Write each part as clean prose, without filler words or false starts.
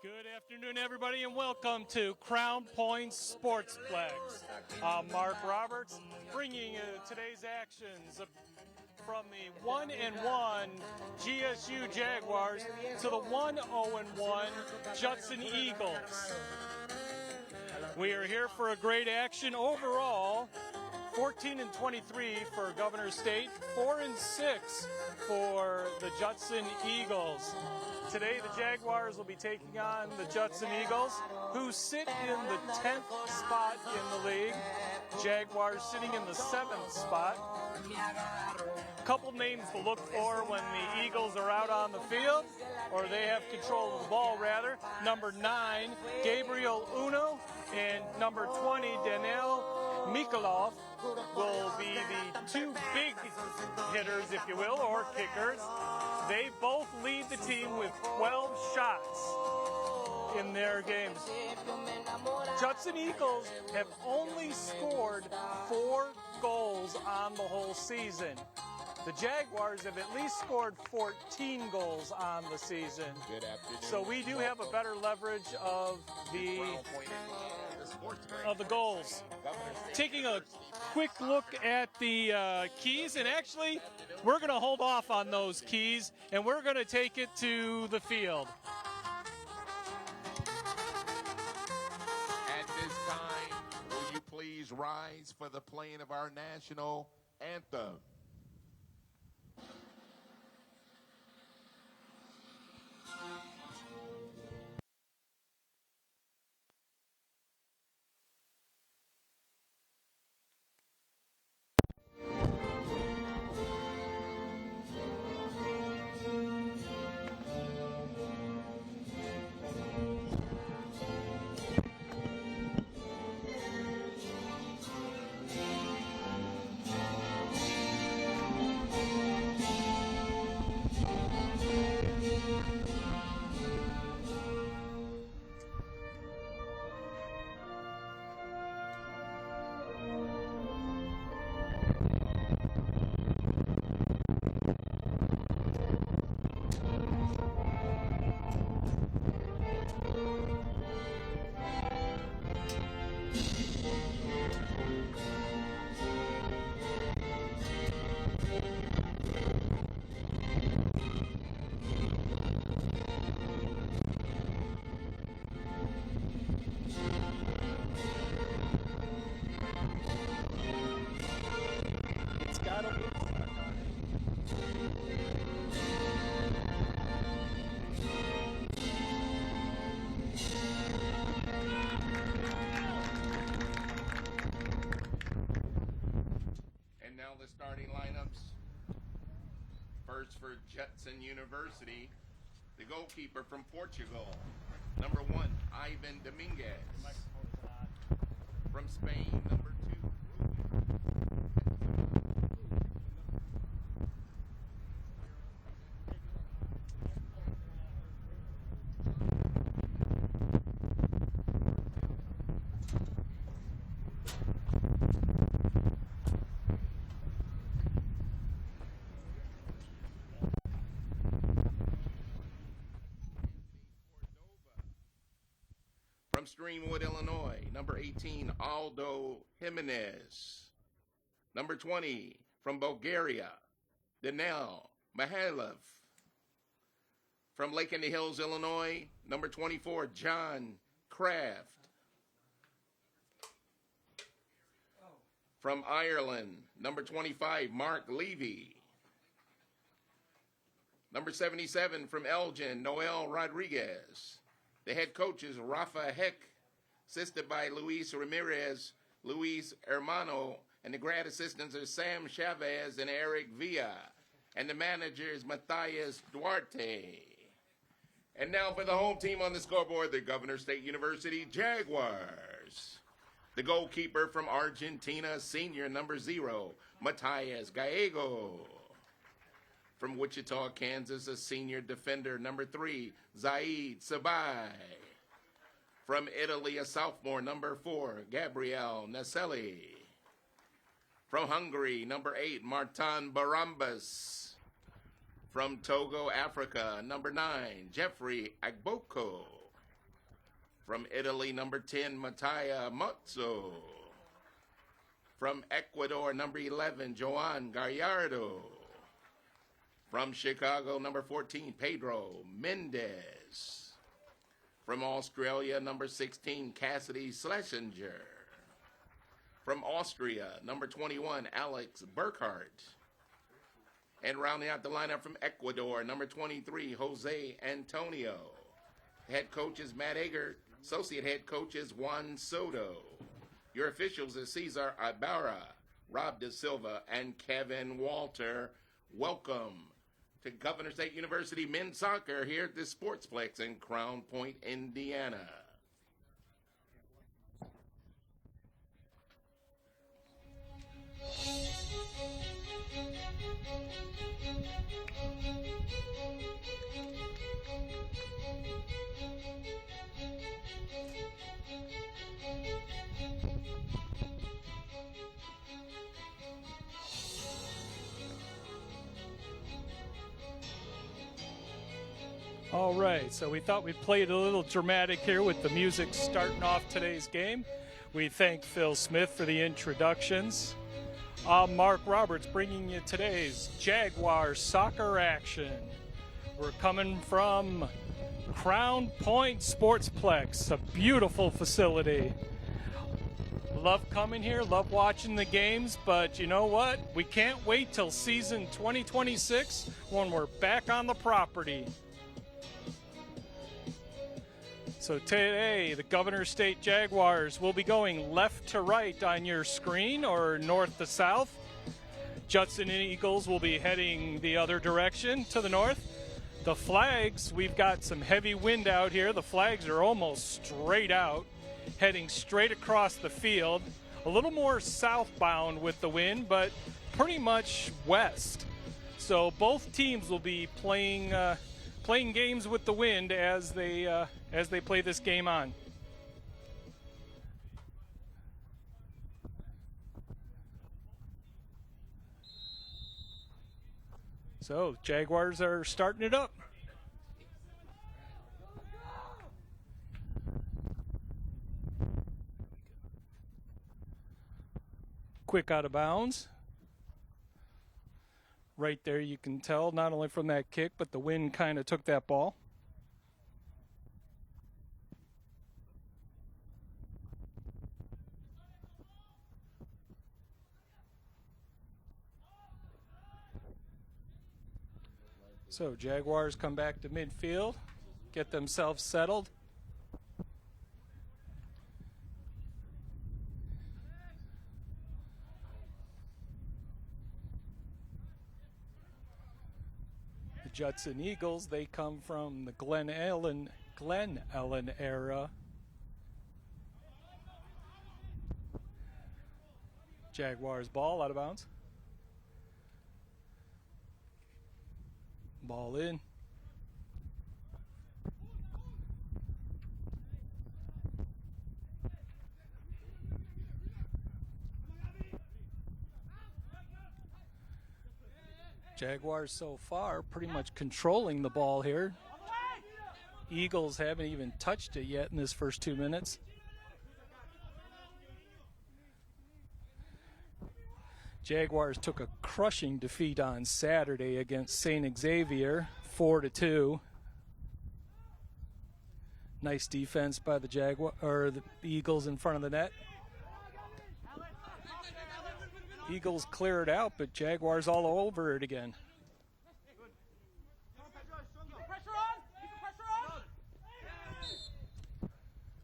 Good afternoon, everybody, and welcome to Crown Point Sportsplex. I'm Mark Roberts, bringing you today's actions from the 1-1 GSU Jaguars to the 1-0-1 Judson Eagles. We are here for a great action overall. 14-23 for Governor State, 4-6 for the Judson Eagles. Today, the Jaguars will be taking on the Judson Eagles, who sit in the 10th spot in the league. Jaguars sitting in the 7th spot. A couple names to look for when the Eagles are out on the field, or they have control of the ball, rather. Number 9, Gabriel Uno, and number 20, Daniel Mikolov, will be the two big hitters, if you will, or kickers. They both lead the team with 12 shots in their games. Judson Eagles have only scored 4 goals on the whole season. The Jaguars have at least scored 14 goals on the season. Good afternoon. So we do have a better leverage of the goals. Taking a quick look at the keys, and actually we're going to hold off on those keys and we're going to take it to the field. At this time, will you please rise for the playing of our national anthem? The starting lineups. First for Judson University, the goalkeeper from Portugal, number 1, Ivan Dominguez. From Spain, number 2, from Streamwood, Illinois, number 18, Aldo Jimenez. Number 20, from Bulgaria, Danel Mihайлov. From Lake in the Hills, Illinois, number 24, John Kraft. From Ireland, number 25, Mark Levy. Number 77, from Elgin, Noel Rodriguez. The head coach is Rafa Heck, assisted by Luis Ramirez, Luis Hermano, and the grad assistants are Sam Chavez and Eric Villa. And the manager is Matthias Duarte. And now for the home team on the scoreboard, the Governor State University Jaguars. The goalkeeper from Argentina, senior number 0, Matias Gallego. From Wichita, Kansas, a senior defender, number 3, Zaid Sabai. From Italy, a sophomore, number 4, Gabriel Naselli. From Hungary, number 8, Martin Barambas. From Togo, Africa, number 9, Jeffrey Agboko. From Italy, number 10, Mattia Mozzo. From Ecuador, number 11, Joan Gallardo. From Chicago, number 14, Pedro Mendez. From Australia, number 16, Cassidy Schlesinger. From Austria, number 21, Alex Burkhart. And rounding out the lineup from Ecuador, number 23, Jose Antonio. Head coach is Matt Ager. Associate head coach is Juan Soto. Your officials is Cesar Ibarra, Rob De Silva, and Kevin Walter. Welcome to Governor State University men's soccer here at the Sportsplex in Crown Point, Indiana. All right, so we thought we'd play it a little dramatic here with the music starting off today's game. We thank Phil Smith for the introductions. I'm Mark Roberts bringing you today's Jaguar soccer action. We're coming from Crown Point Sportsplex, a beautiful facility. Love coming here, love watching the games, but you know what? We can't wait till season 2026 when we're back on the property. So today, the Governor State Jaguars will be going left to right on your screen or north to south. Judson Eagles will be heading the other direction to the north. The flags, we've got some heavy wind out here. The flags are almost straight out, heading straight across the field. A little more southbound with the wind, but pretty much west. So both teams will be playing games with the wind as they play this game on. So Jaguars are starting it up. Quick out of bounds. Right there you can tell, not only from that kick, but the wind kind of took that ball. So Jaguars come back to midfield, get themselves settled. The Judson Eagles, they come from the Glen Ellen era. Jaguars ball out of bounds. Ball in. Jaguars so far pretty much controlling the ball here. Eagles haven't even touched it yet in this first 2 minutes. Jaguars took a crushing defeat on Saturday against St. Xavier, 4-2. Nice defense by the the Eagles in front of the net. Eagles clear it out, but Jaguars all over it again.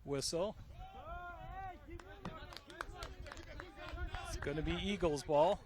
Whistle. It's going to be Eagles ball.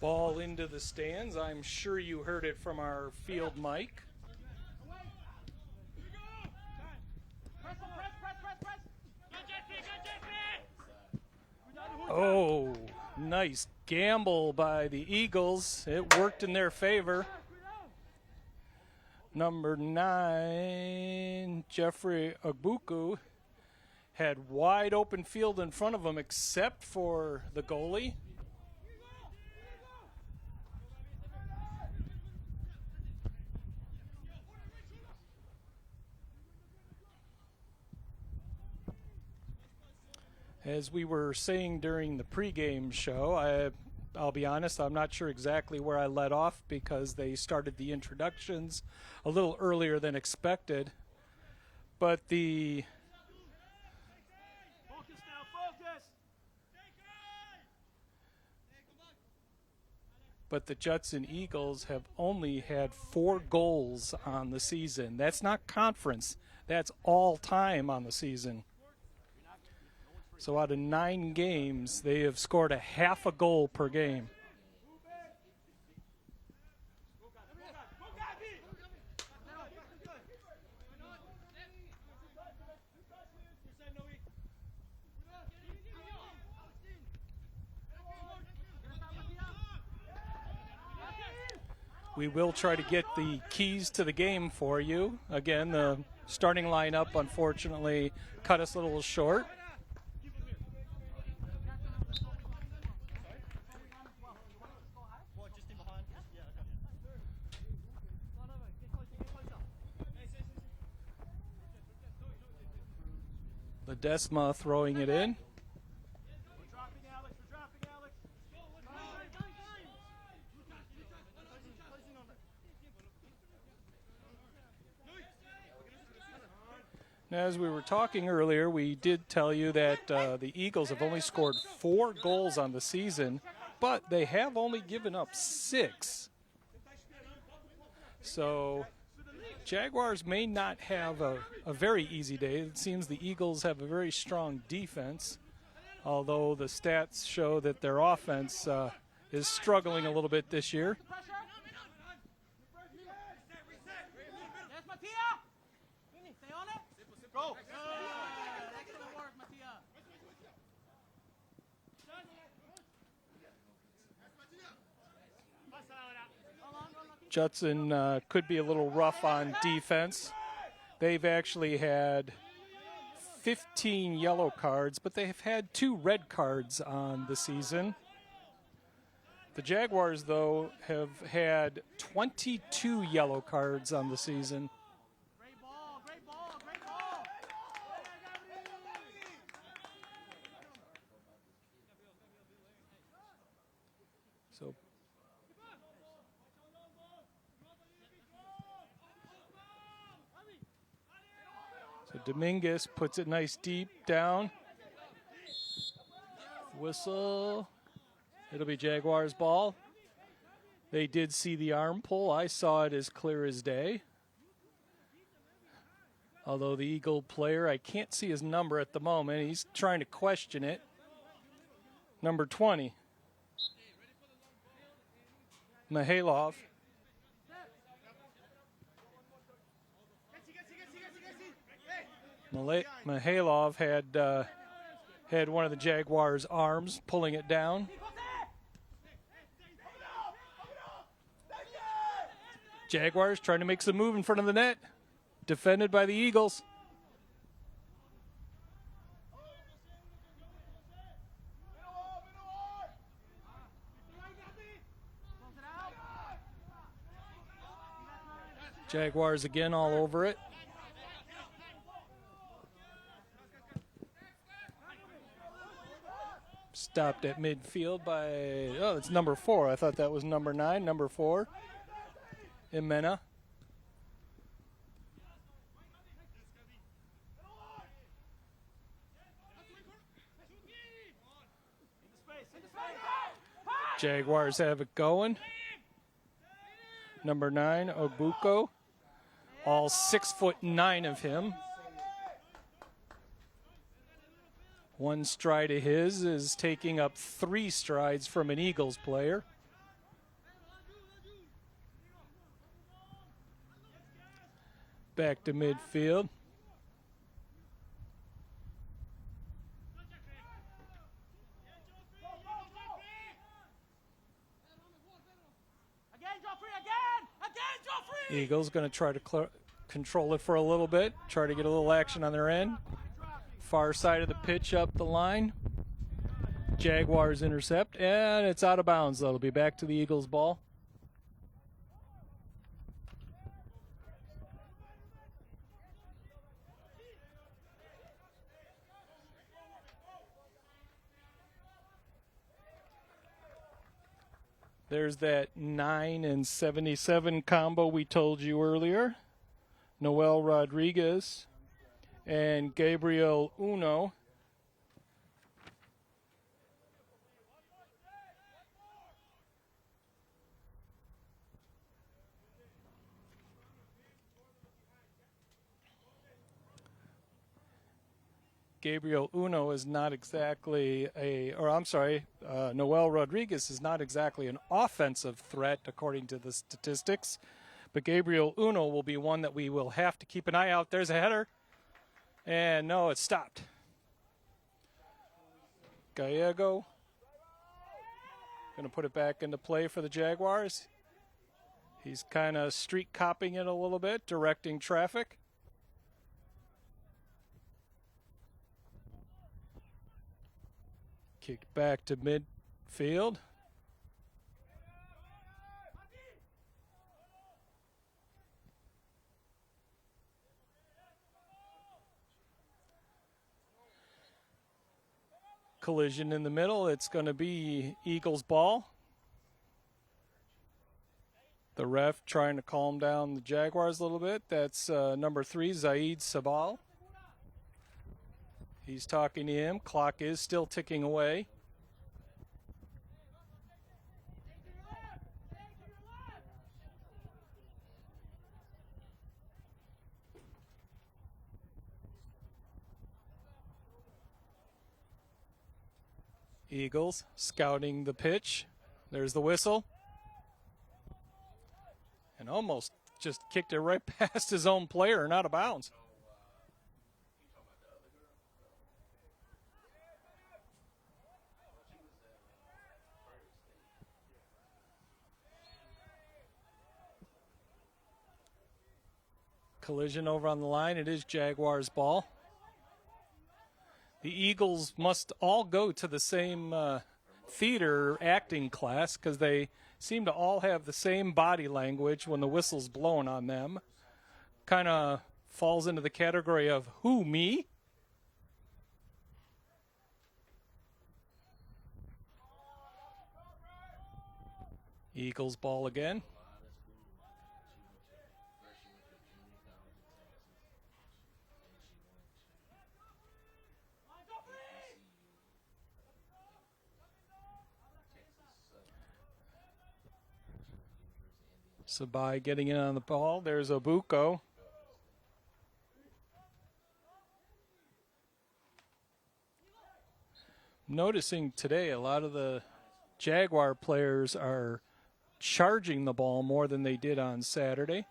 Ball into the stands. I'm sure you heard it from our field mic. Oh, nice gamble by the Eagles. It worked in their favor. Number 9, Jeffrey Ogbuku, had wide open field in front of him except for the goalie. As we were saying during the pregame show, I'll be honest, I'm not sure exactly where I let off because they started the introductions a little earlier than expected. But the Judson Eagles have only had 4 goals on the season. That's not conference. That's all time on the season. So out of 9 games, they have scored a half a goal per game. We will try to get the keys to the game for you. Again, the starting lineup, unfortunately, cut us a little short. Ledesma throwing it in. Now, as we were talking earlier, we did tell you that the Eagles have only scored 4 goals on the season, but they have only given up 6. So Jaguars may not have a very easy day. It seems the Eagles have a very strong defense, although the stats show that their offense is struggling a little bit this year. Judson could be a little rough on defense. They've actually had 15 yellow cards, but they have had 2 red cards on the season. The Jaguars, though, have had 22 yellow cards on the season. So Dominguez puts it nice deep down. Whistle. It'll be Jaguars' ball. They did see the arm pull. I saw it as clear as day. Although the Eagle player, I can't see his number at the moment. He's trying to question it. Number 20. Mihailov. Mihailov had one of the Jaguars' arms pulling it down. Jaguars trying to make some move in front of the net. Defended by the Eagles. Jaguars again all over it. Stopped at midfield by, oh, it's number 4. I thought that was number 9, number 4. Imena. Jaguars have it going. Number 9, Ogbuku. All 6'9" of him. One stride of his is taking up 3 strides from an Eagles player. Back to midfield. Eagles going to try to control it for a little bit, try to get a little action on their end. Far side of the pitch up the line. Jaguars intercept, and it's out of bounds. That'll be back to the Eagles ball. There's that 9 and 77 combo we told you earlier. Noel Rodriguez and Gabriel Uno. Gabriel Uno is not exactly Noel Rodriguez is not exactly an offensive threat according to the statistics, but Gabriel Uno will be one that we will have to keep an eye out. There's a header, and no, it stopped. Gallego going to put it back into play for the Jaguars. He's kind of street copping it a little bit, directing traffic. Kicked back to midfield. Collision in the middle. It's going to be Eagles ball. The ref trying to calm down the Jaguars a little bit. That's number 3, Zaid Sabal. He's talking to him. Clock is still ticking away. Eagles scouting the pitch. There's the whistle. And almost just kicked it right past his own player and out of bounds. Collision over on the line. It is Jaguars ball. The Eagles must all go to the same theater acting class because they seem to all have the same body language when the whistle's blown on them. Kind of falls into the category of, who, me? Eagles ball again. Sabai getting in on the ball. There's Obuko. Noticing today a lot of the Jaguar players are charging the ball more than they did on Saturday.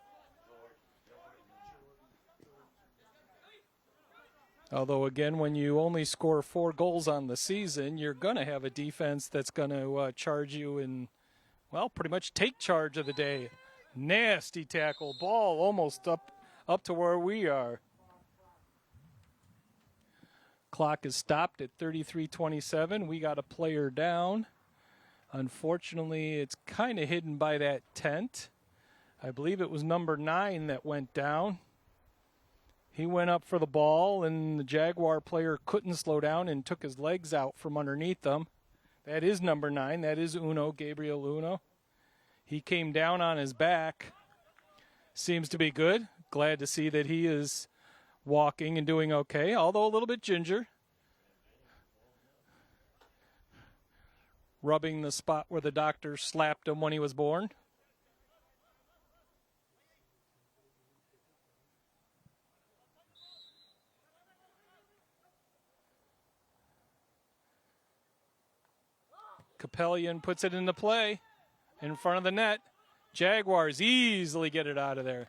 Although, again, when you only score 4 goals on the season, you're going to have a defense that's going to charge you and, well, pretty much take charge of the day. Nasty tackle. Ball almost up to where we are. Clock is stopped at 33:27. We got a player down. Unfortunately, it's kind of hidden by that tent. I believe it was number 9 that went down. He went up for the ball, and the Jaguar player couldn't slow down and took his legs out from underneath them. That is number 9. That is Uno, Gabriel Uno. He came down on his back. Seems to be good. Glad to see that he is walking and doing okay, although a little bit ginger. Rubbing the spot where the doctor slapped him when he was born. Capellion puts it into play in front of the net. Jaguars easily get it out of there.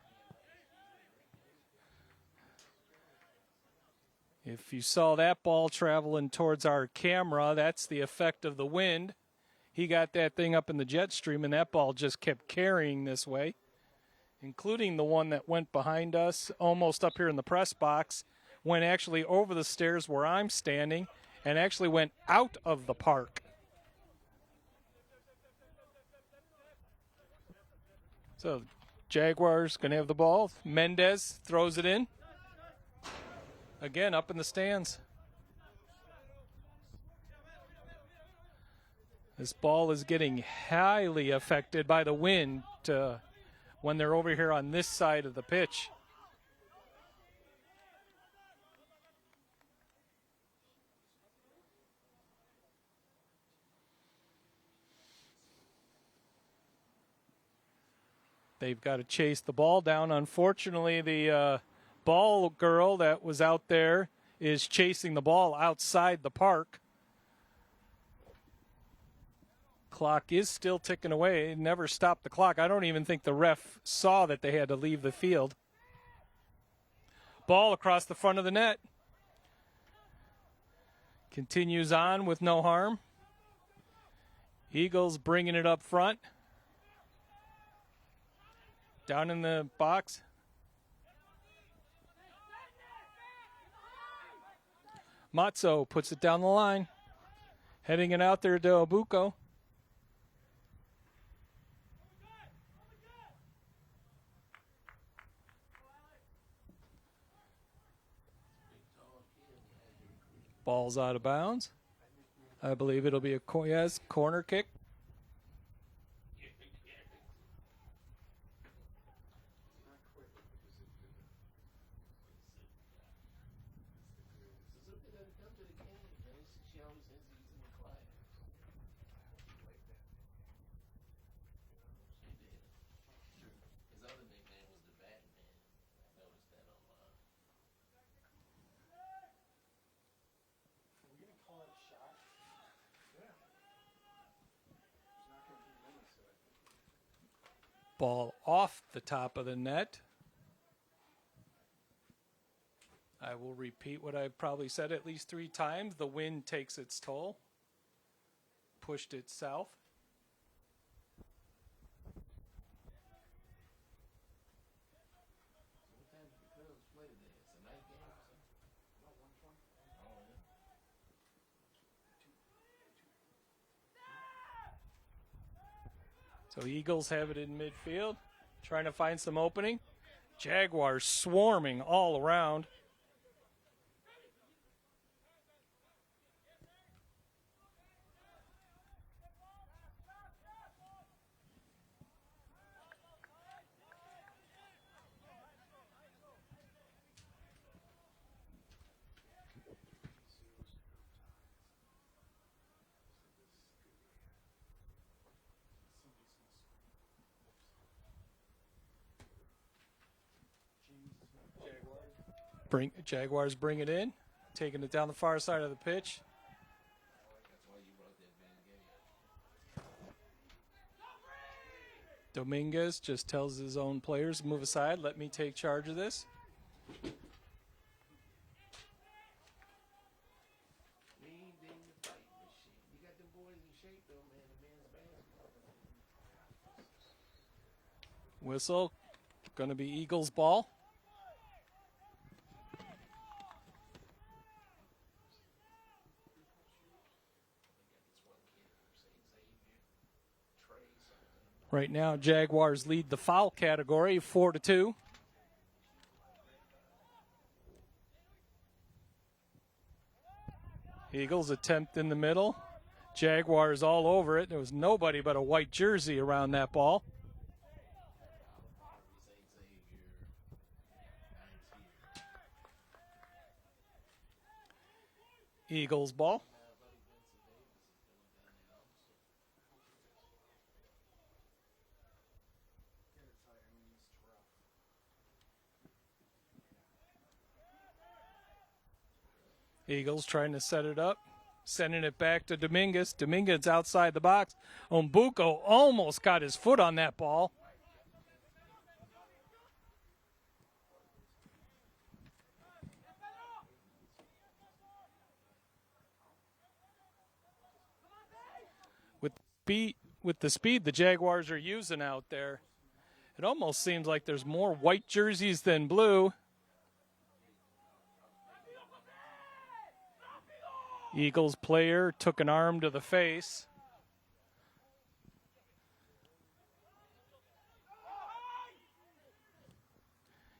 If you saw that ball traveling towards our camera, that's the effect of the wind. He got that thing up in the jet stream, and that ball just kept carrying this way. including the one that went behind us, almost up here in the press box, went actually over the stairs where I'm standing and actually went out of the park. So Jaguars going to have the ball. Mendez throws it in. Again, up in the stands. This ball is getting highly affected by the wind when they're over here on this side of the pitch. They've got to chase the ball down. Unfortunately, the ball girl that was out there is chasing the ball outside the park. Clock is still ticking away. It never stopped the clock. I don't even think the ref saw that they had to leave the field. Ball across the front of the net. Continues on with no harm. Eagles bringing it up front. Down in the box. Matzo puts it down the line. Heading it out there to Obuko. Ball's out of bounds. I believe it'll be a corner kick. Ball off the top of the net. I will repeat what I've probably said at least 3 times. The wind takes its toll. Pushed it south. So Eagles have it in midfield, trying to find some opening. Jaguars swarming all around. Jaguars bring it in, taking it down the far side of the pitch. Dominguez just tells his own players, move aside, let me take charge of this. Whistle, going to be Eagles ball. Right now, Jaguars lead the foul category 4-2. Eagles attempt in the middle. Jaguars all over it. There was nobody but a white jersey around that ball. Eagles ball. Eagles trying to set it up, sending it back to Dominguez. Dominguez outside the box. Ombuko almost got his foot on that ball. With the speed the Jaguars are using out there, It almost seems like there's more white jerseys than blue. Eagles player took an arm to the face.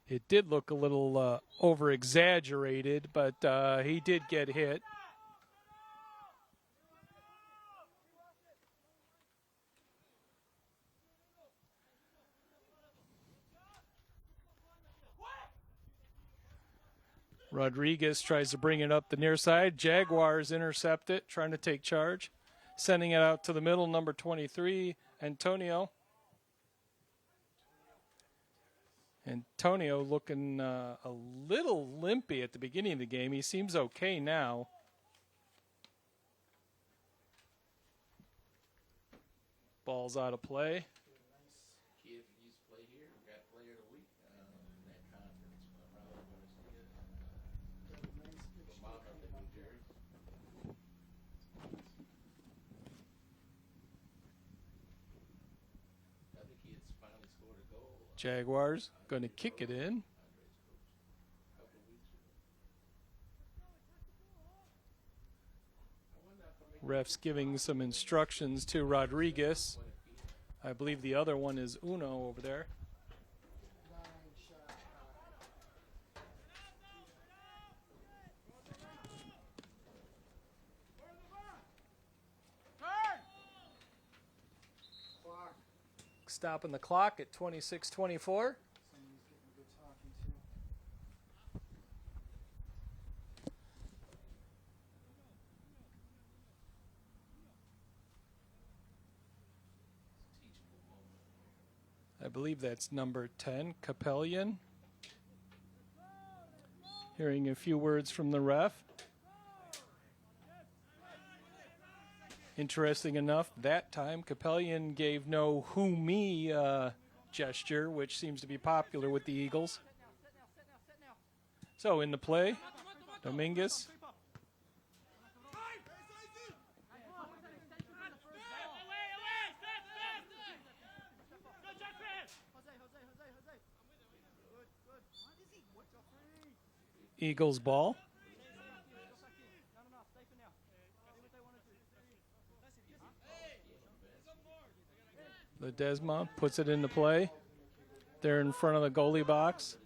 It did look a little over-exaggerated, but he did get hit. Rodriguez tries to bring it up the near side. Jaguars intercept it, trying to take charge. Sending it out to the middle, number 23, Antonio. Antonio looking a little limpy at the beginning of the game. He seems okay now. Ball's out of play. Jaguars going to kick it in. Ref's giving some instructions to Rodriguez. I believe the other one is Uno over there. Stopping the clock at 26:24. I believe that's number 10, Capellian. Hearing a few words from the ref. Interesting enough, that time Capellian gave no "who me" gesture, which seems to be popular with the Eagles. So in the play, Dominguez. Eagles ball. Ledesma puts it into play. They're in front of the goalie box.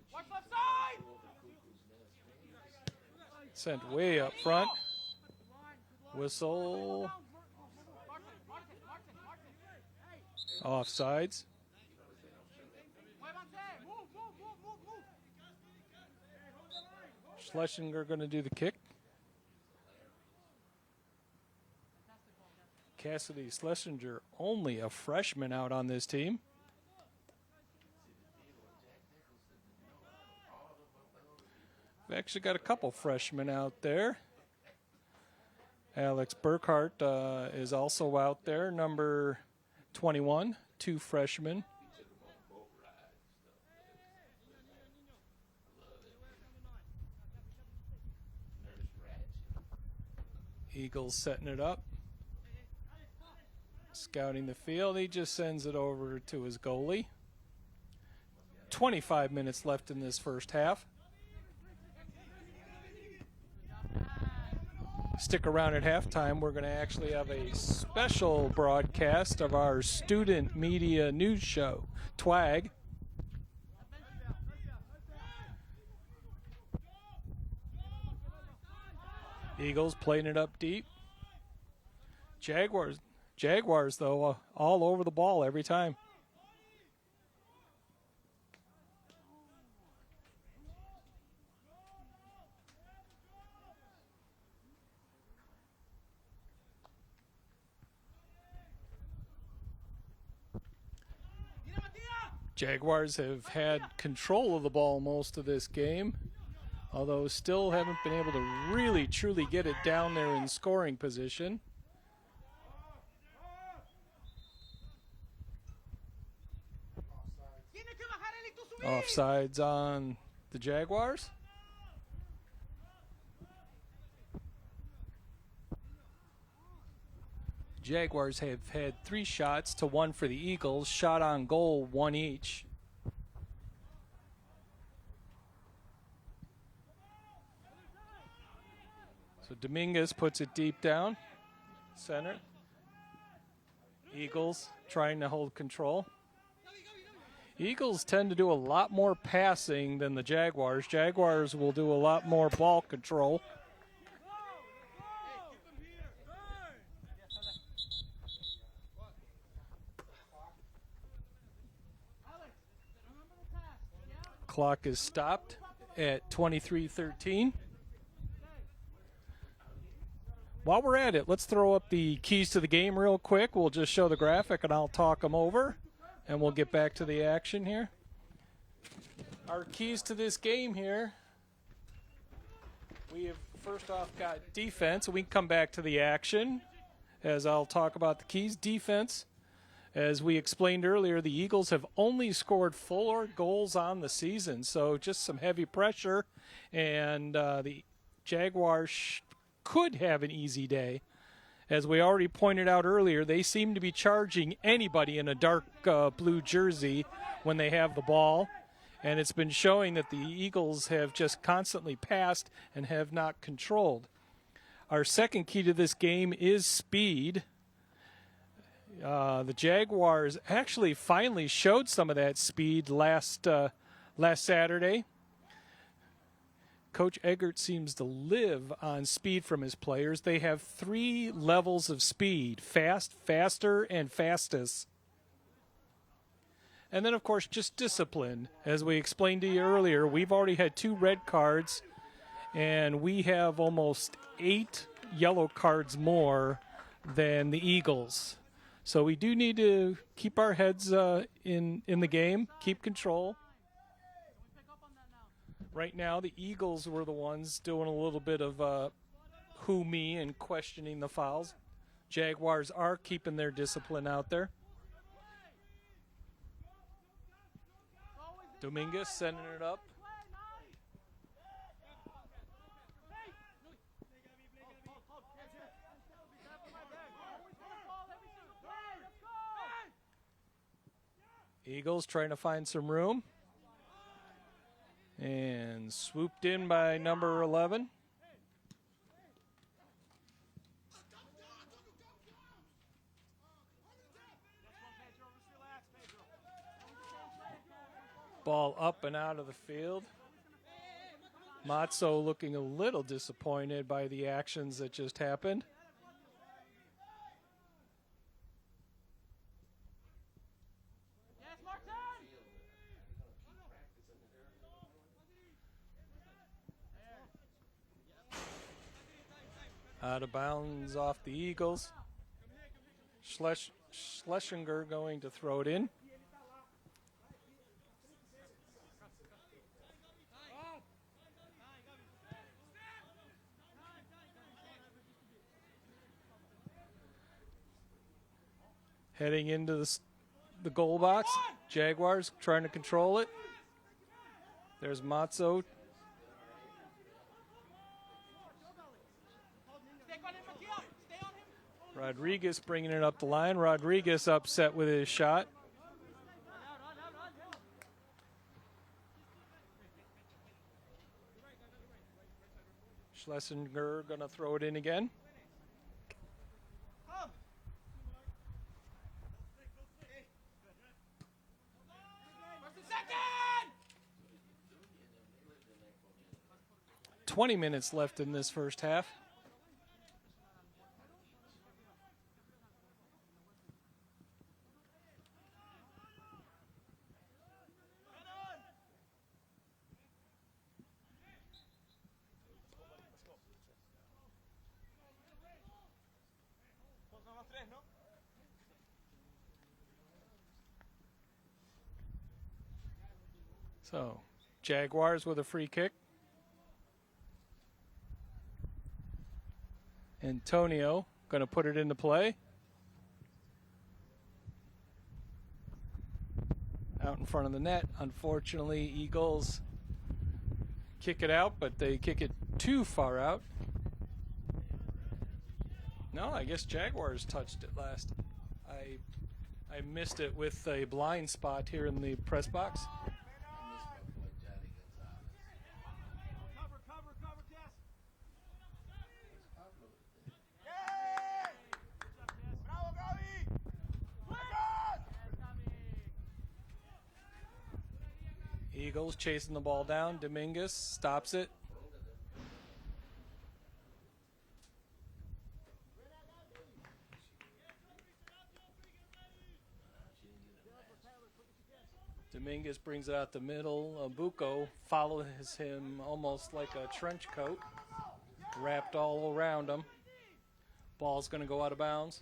Sent way up front. Whistle. Offsides. Schlesinger going to do the kick. Cassidy Schlesinger, only a freshman out on this team. We've actually got a couple freshmen out there. Alex Burkhart is also out there, number 21, 2 freshmen. Eagles setting it up. Scouting the field, he just sends it over to his goalie. 25 minutes left in this first half. Stick around at halftime. We're going to actually have a special broadcast of our student media news show, TWAG. Eagles playing it up deep. Jaguars, though, all over the ball every time. Jaguars have had control of the ball most of this game, although still haven't been able to really, truly get it down there in scoring position. Offsides on the Jaguars. Jaguars have had 3 shots to 1 for the Eagles. Shot on goal, 1 each. So Dominguez puts it deep down, center. Eagles trying to hold control. Eagles tend to do a lot more passing than the Jaguars. Jaguars will do a lot more ball control. Clock is stopped at 23:13. While we're at it, let's throw up the keys to the game real quick. We'll just show the graphic and I'll talk them over, and we'll get back to the action here. Our keys to this game here, we have first off got defense. We can come back to the action as I'll talk about the keys. Defense, as we explained earlier, the Eagles have only scored 4 goals on the season, so just some heavy pressure, and the Jaguars could have an easy day. As we already pointed out earlier, they seem to be charging anybody in a dark blue jersey when they have the ball, and it's been showing that the Eagles have just constantly passed and have not controlled. Our second key to this game is speed. The Jaguars actually finally showed some of that speed last Saturday. Coach Eggert seems to live on speed from his players. They have 3 levels of speed: fast, faster, and fastest. And then, of course, just discipline. As we explained to you earlier, we've already had 2 red cards, and we have almost 8 yellow cards more than the Eagles. So we do need to keep our heads in the game, keep control. Right now, the Eagles were the ones doing a little bit of who me and questioning the fouls. Jaguars are keeping their discipline out there. Dominguez sending it up. Eagles trying to find some room. And swooped in by number 11. Ball up and out of the field. Matzo looking a little disappointed by the actions that just happened. Out of bounds off the Eagles. Schlesinger going to throw it in. Heading into the goal box. Jaguars trying to control it. There's Matzo. Rodriguez bringing it up the line. Rodriguez upset with his shot. Schlesinger going to throw it in again. "20 minutes left in this first half. So, Jaguars with a free kick. Antonio going to put it into play. Out in front of the net. Unfortunately, Eagles kick it out, but they kick it too far out. No, I guess Jaguars touched it last. I missed it with a blind spot here in the press box. Eagles chasing the ball down. Dominguez stops it. Dominguez brings it out the middle. Bucco follows him almost like a trench coat, wrapped all around him. Ball's going to go out of bounds.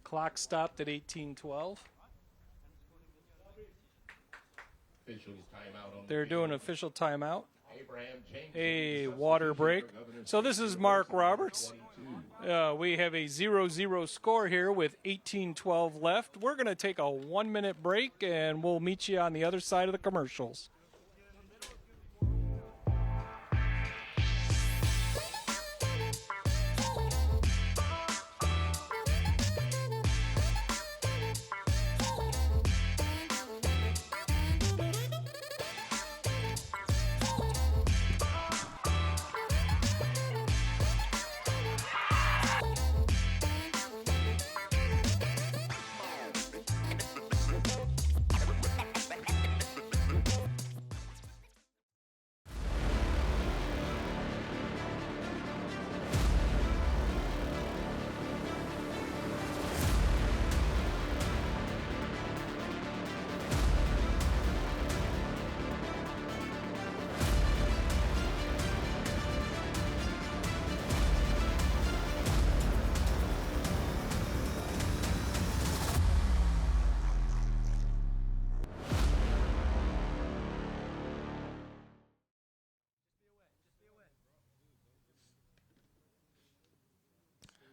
Clock stopped at 18:12. They're doing official timeout. A water break. So this is Mark Roberts. We have a 0-0 score here with 18:12 left. We're going to take a 1-minute break, and we'll meet you on the other side of the commercials.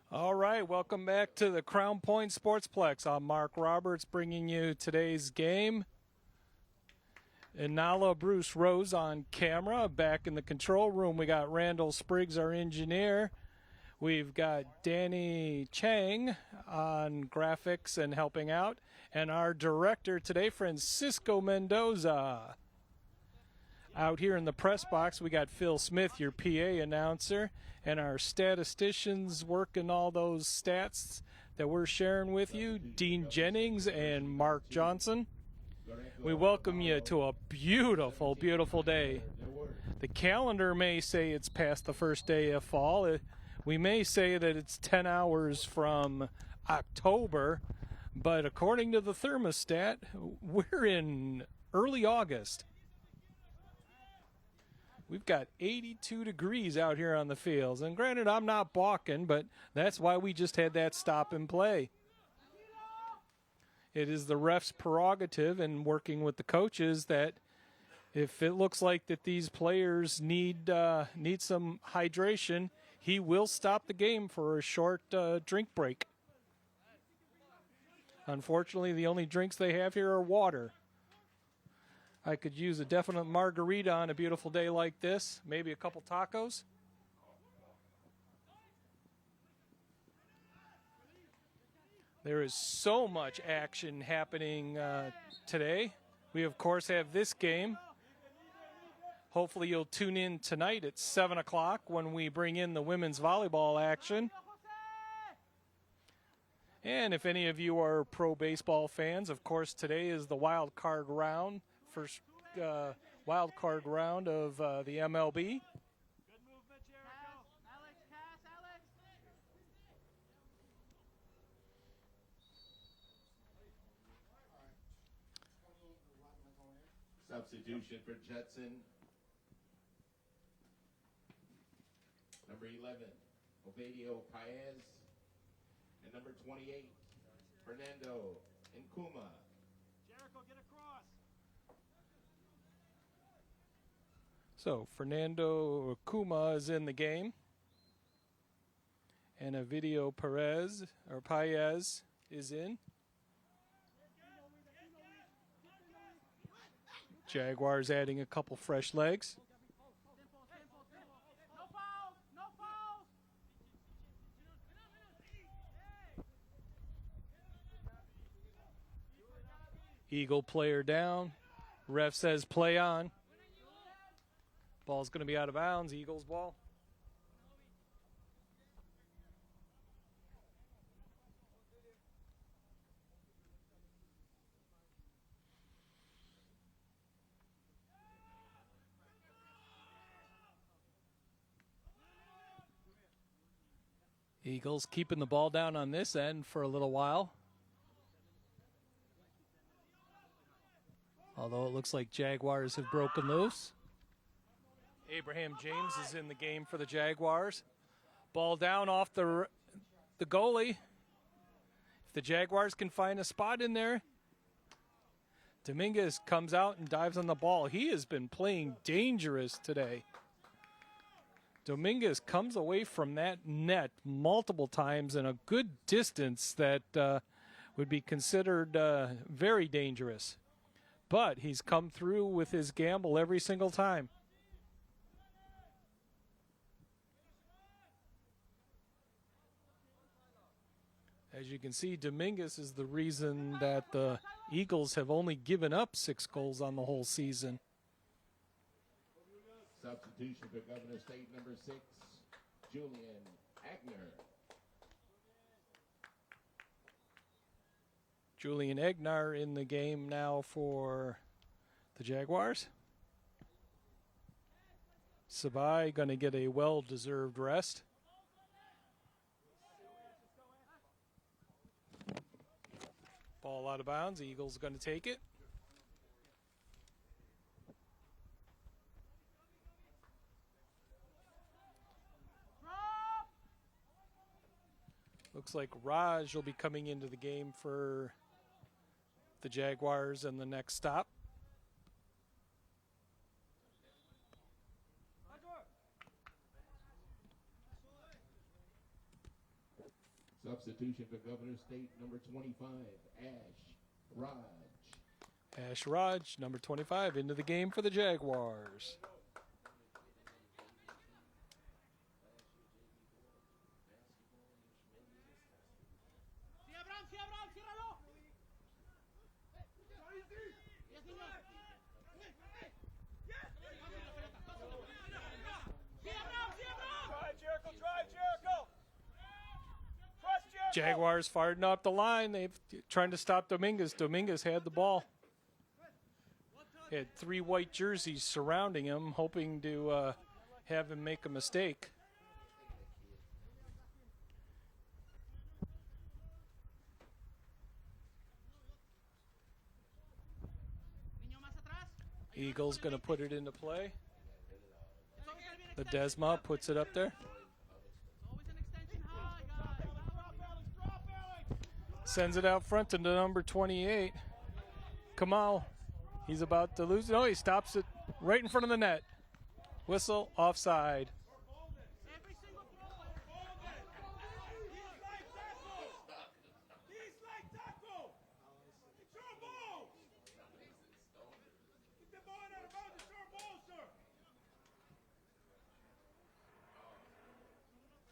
All right, welcome back to the Crown Point Sportsplex. I'm Mark Roberts bringing you today's game. Inala Bruce Rose on camera. Back in the control room, we got Randall Spriggs, our engineer. We've got Danny Chang on graphics and helping out. And our director today, Francisco Mendoza. Out here in the press box, we got Phil Smith, your PA announcer, and our statisticians working all those stats that we're sharing with you, Dean Jennings and Mark Johnson. We welcome you to a beautiful, beautiful day. The calendar may say it's past the first day of fall. We may say that it's 10 hours from October, but according to the thermostat, we're in early August. We've got 82 degrees out here on the fields. And granted, I'm not balking, but that's why we just had that stop and play. It is the ref's prerogative in working with the coaches that if it looks like that these players need some hydration, he will stop the game for a short drink break. Unfortunately, the only drinks they have here are water. I could use a definite margarita on a beautiful day like this, maybe a couple tacos. There is so much action happening today. We, of course, have this game. Hopefully you'll tune in tonight at 7 o'clock when we bring in the women's volleyball action. And if any of you are pro baseball fans, of course, today is the wild card round. First wild card round of the MLB. Good movement, Jericho. Alex, pass, Alex. Substitution for Judson. Number 11, Ovadio Paez. And number 28, Fernando Nkuma. Jericho, get across. So Fernando Kuma is in the game, and Ovidio Paez is in. Jaguars adding a couple fresh legs. Eagle player down. Ref says play on. Ball's going to be out of bounds. Eagles ball. Eagles keeping the ball down on this end for a little while. Although it looks like Jaguars have broken loose. Abraham James is in the game for the Jaguars. Ball down off the goalie. If the Jaguars can find a spot in there, Dominguez comes out and dives on the ball. He has been playing dangerous today. Dominguez comes away from that net multiple times in a good distance that would be considered very dangerous. But he's come through with his gamble every single time. As you can see, Dominguez is the reason that the Eagles have only given up 6 goals on the whole season. Substitution for Governor State number 6, Julian Agner. Julian Agner in the game now for the Jaguars. Sabai going to get a well-deserved rest. Ball out of bounds. Eagles going to take it. Looks like Raj will be coming into the game for the Jaguars in the next stop. Substitution for Governor State number 25, Ash Raj. Ash Raj, number 25, into the game for the Jaguars. Jaguars fired up the line. They've trying to stop Dominguez. Dominguez had the ball. He had 3 white jerseys surrounding him, hoping to have him make a mistake. Eagles going to put it into play. The Desma puts it up there. Sends it out front to number 28. Kamal. He's about to lose. No, he stops it right in front of the net. Whistle, offside.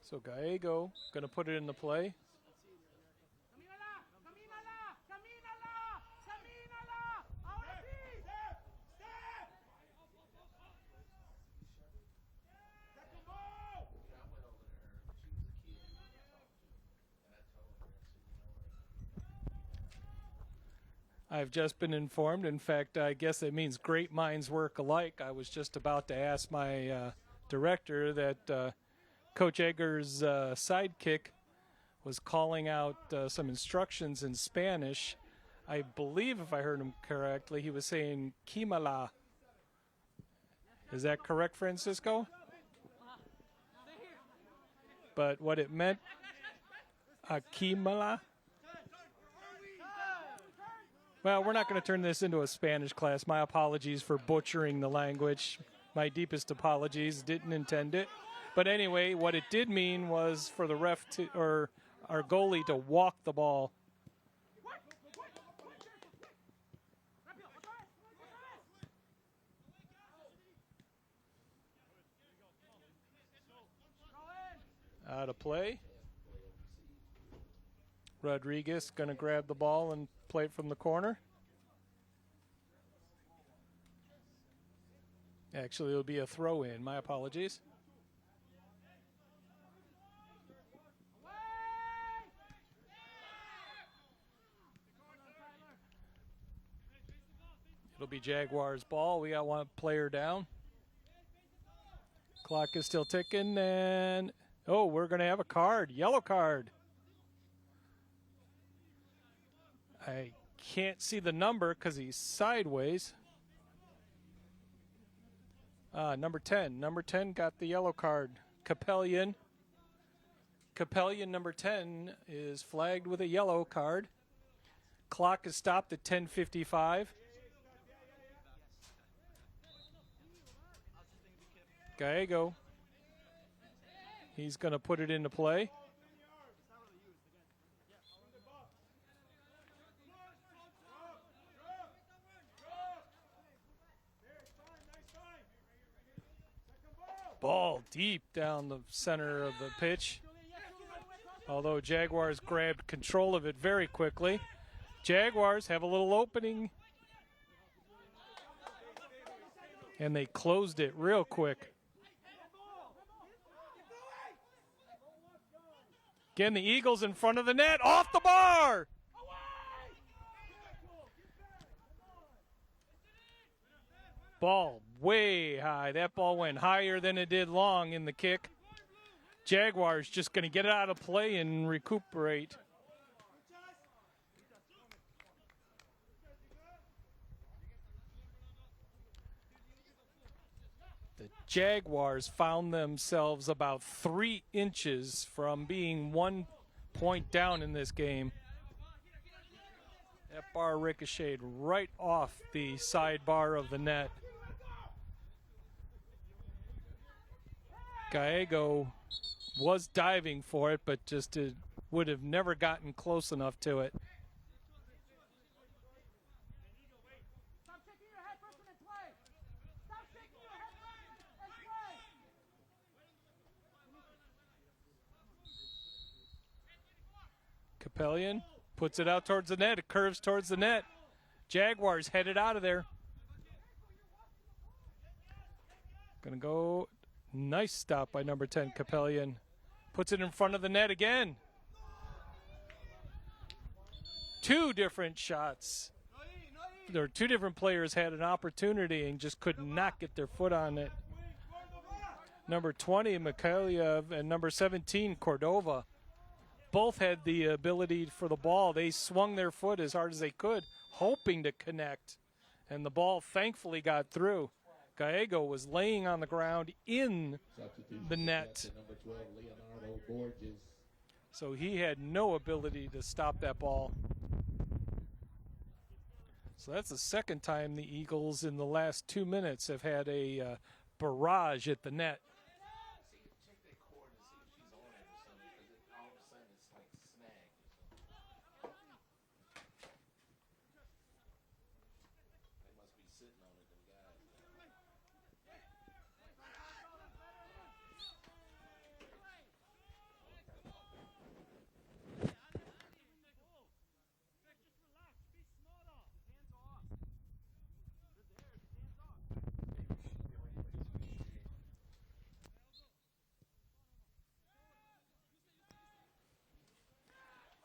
So Gallego going to put it into play. I've just been informed. In fact, I guess it means great minds work alike. I was just about to ask my director that Coach Egger's sidekick was calling out some instructions in Spanish. I believe, if I heard him correctly, he was saying Kimala. Is that correct, Francisco? But what it meant, Kimala? Well, we're not going to turn this into a Spanish class. My apologies for butchering the language. My deepest apologies. Didn't intend it. But anyway, what it did mean was for the ref to, or our goalie to walk the ball. Out of play. Rodriguez going to grab the ball and play it from the corner. Actually, it'll be a throw-in. My apologies. It'll be Jaguars ball. We got one player down. Clock is still ticking, and oh, we're going to have a card, yellow card. I can't see the number because he's sideways. Number 10. Number 10 got the yellow card. Capellion. Capellion, number 10, is flagged with a yellow card. Clock is stopped at 10:55. Gallego. He's going to put it into play. Ball deep down the center of the pitch. Although Jaguars grabbed control of it very quickly. Jaguars have a little opening. And they closed it real quick. Again, the Eagles in front of the net, off the bar! Ball way high. That ball went higher than it did long in the kick. Jaguars just going to get it out of play and recuperate. The Jaguars found themselves about 3 inches from being 1 point down in this game. That bar ricocheted right off the sidebar of the net. Gallego was diving for it, but just would have never gotten close enough to it. Capellion puts it out towards the net. It curves towards the net. Jaguars headed out of there. Gonna go. Nice stop by number 10, Capellion. Puts it in front of the net again. 2 different shots. There were 2 different players had an opportunity and just could not get their foot on it. Number 20, Mikhailov, and number 17, Cordova. Both had the ability for the ball. They swung their foot as hard as they could, hoping to connect. And the ball thankfully got through. Gallego was laying on the ground in the net. So he had no ability to stop that ball. So that's the second time the Eagles in the last 2 minutes have had a barrage at the net.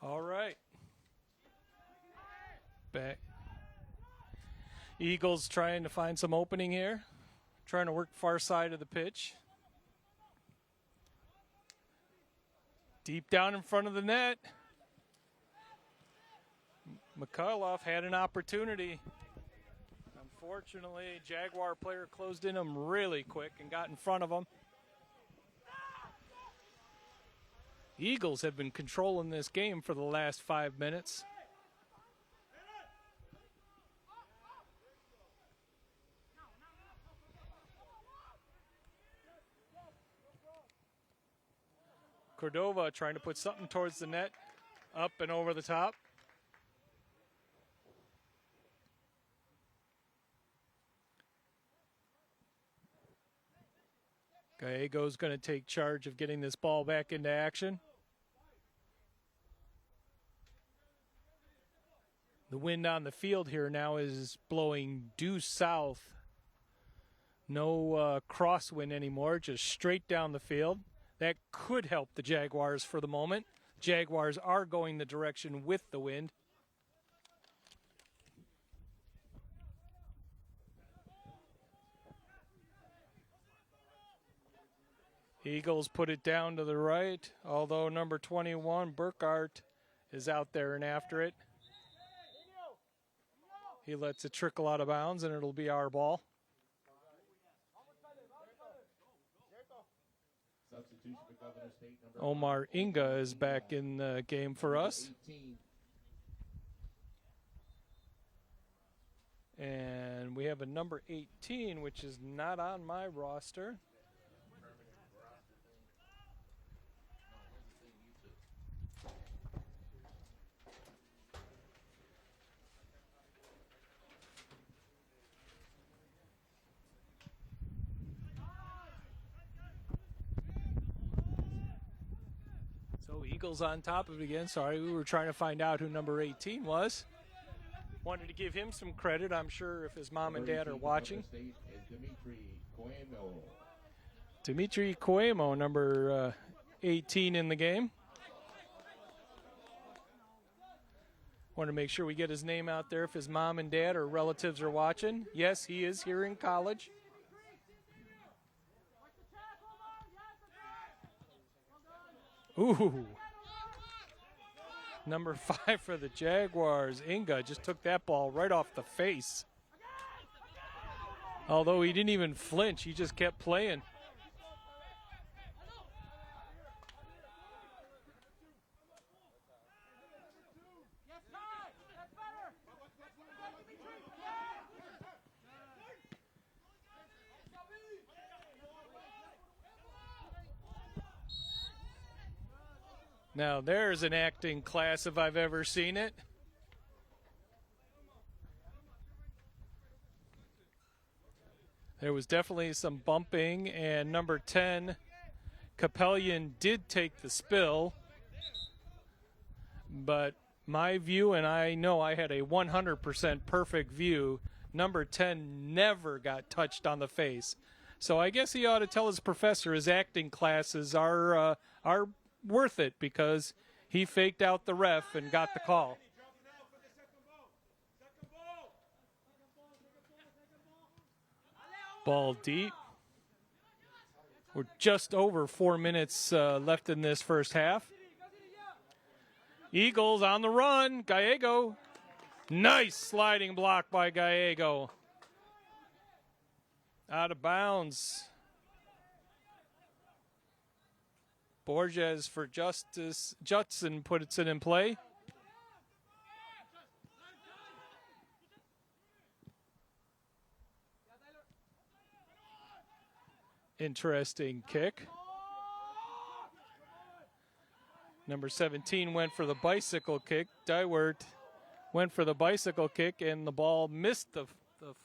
All right. Back. Eagles trying to find some opening here. Trying to work far side of the pitch. Deep down in front of the net. Mikhailov had an opportunity. Unfortunately, Jaguar player closed in him really quick and got in front of him. Eagles have been controlling this game for the last 5 minutes. Cordova trying to put something towards the net, up and over the top. Gallego's going to take charge of getting this ball back into action. The wind on the field here now is blowing due south. No crosswind anymore, just straight down the field. That could help the Jaguars for the moment. Jaguars are going the direction with the wind. Eagles put it down to the right, although number 21, Burkhart, is out there and after it. He lets it trickle out of bounds, and it'll be our ball. Omar Inga is back in the game for us. And we have a number 18, which is not on my roster. So Eagles on top of it again. Sorry, we were trying to find out who number 18 was. Wanted to give him some credit, I'm sure, if his mom and dad are watching. Dimitri Cuemo, number 18 in the game. Want to make sure we get his name out there if his mom and dad or relatives are watching. Yes, he is here in college. Ooh. Number 5 for the Jaguars. Inga just took that ball right off the face. Although he didn't even flinch, he just kept playing. Now there's an acting class if I've ever seen it. There was definitely some bumping, and number 10, Capellion, did take the spill. But my view, and I know I had a 100% perfect view, number 10 never got touched on the face. So I guess he ought to tell his professor his acting classes are worth it because he faked out the ref and got the call. Ball deep. We're just over 4 minutes left in this first half. Eagles on the run. Gallego. Nice sliding block by Gallego. Out of bounds. Borges for justice. Judson puts it in play. Interesting kick. Number 17 went for the bicycle kick. Dywert went for the bicycle kick, and the ball missed the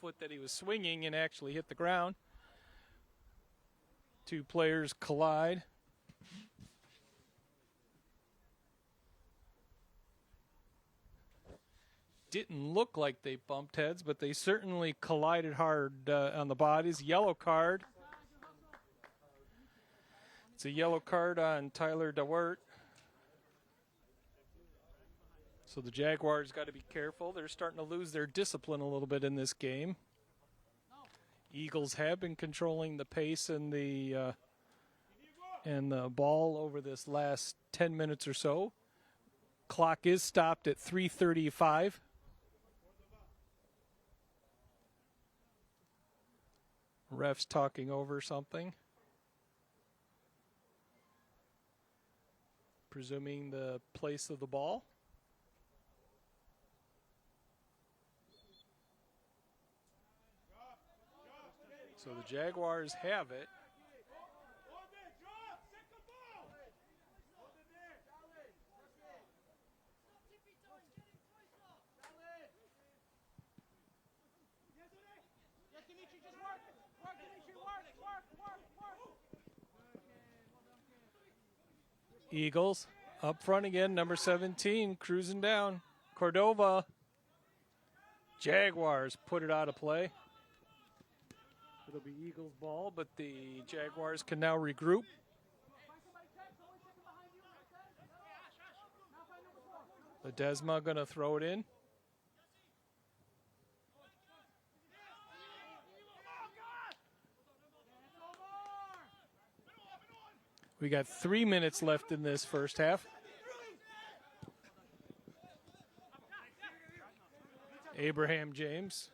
foot that he was swinging and actually hit the ground. Two players collide. Didn't look like they bumped heads, but they certainly collided hard on the bodies. Yellow card. It's a yellow card on Tyler Dewert. So the Jaguars got to be careful. They're starting to lose their discipline a little bit in this game. Eagles have been controlling the pace and the ball over this last 10 minutes or so. Clock is stopped at 3:35. Ref's talking over something. Presuming the place of the ball. So the Jaguars have it. Eagles up front again, number 17, cruising down. Cordova. Jaguars put it out of play. It'll be Eagles ball, but the Jaguars can now regroup. Ledesma going to throw it in. We got 3 minutes left in this first half. Abraham James.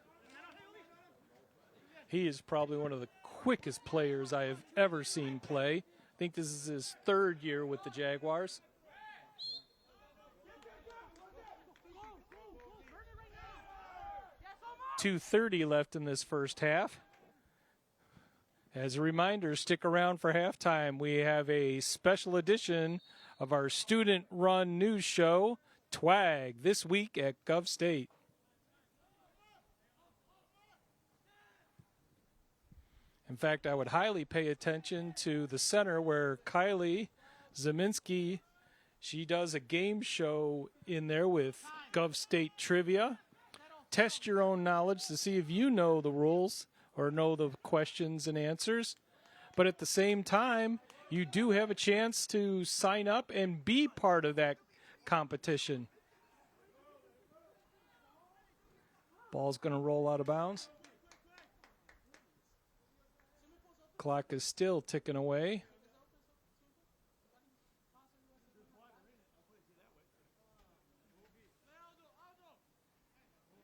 He is probably one of the quickest players I have ever seen play. I think this is his third year with the Jaguars. .230 left in this first half. As a reminder, stick around for halftime. We have a special edition of our student-run news show, TWAG, this week at Gov State. In fact, I would highly pay attention to the center where Kylie Zeminski, she does a game show in there with Gov State trivia. Test your own knowledge to see if you know the rules or know the questions and answers. But at the same time, you do have a chance to sign up and be part of that competition. Ball's going to roll out of bounds. Clock is still ticking away.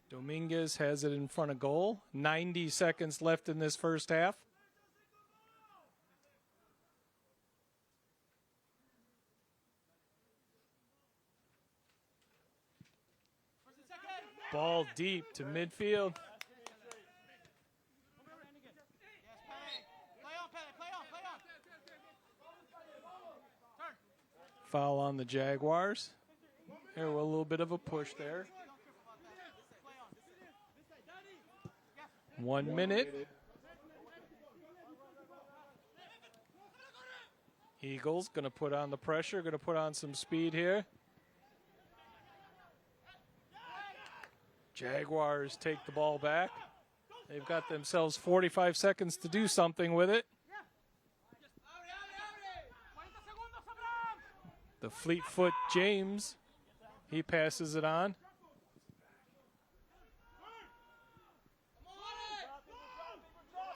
Dominguez has it in front of goal. 90 seconds left in this first half. Ball deep to midfield. Foul on the Jaguars. Here, a little bit of a push there. 1 minute. Eagles going to put on the pressure, going to put on some speed here. Jaguars take the ball back. They've got themselves 45 seconds to do something with it. The fleet-foot James, he passes it on.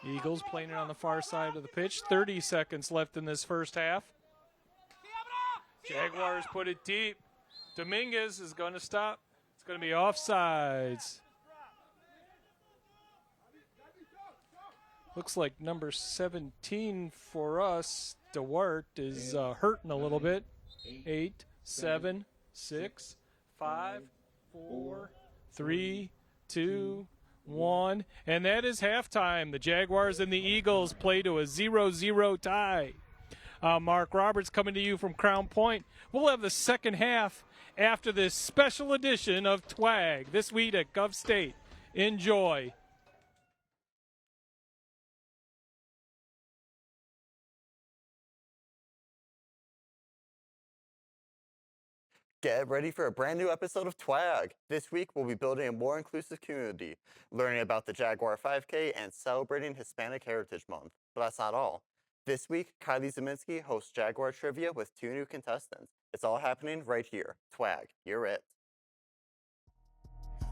Eagles playing it on the far side of the pitch. 30 seconds left in this first half. Jaguars put it deep. Dominguez is going to stop. It's going to be offsides. Looks like number 17 for us, DeWart, is hurting a little bit. 8, 7, 6, 5, 4, 3, 2, 1. And that is halftime. The Jaguars and the Eagles play to a 0-0 tie. Mark Roberts coming to you from Crown Point. We'll have the second half after this special edition of TWAG this week at Gov State. Enjoy. Get ready for a brand new episode of TWAG. This week, we'll be building a more inclusive community, learning about the Jaguar 5K, and celebrating Hispanic Heritage Month. But that's not all. This week, Kylie Zeminski hosts Jaguar Trivia with 2 new contestants. It's all happening right here. TWAG, you're it.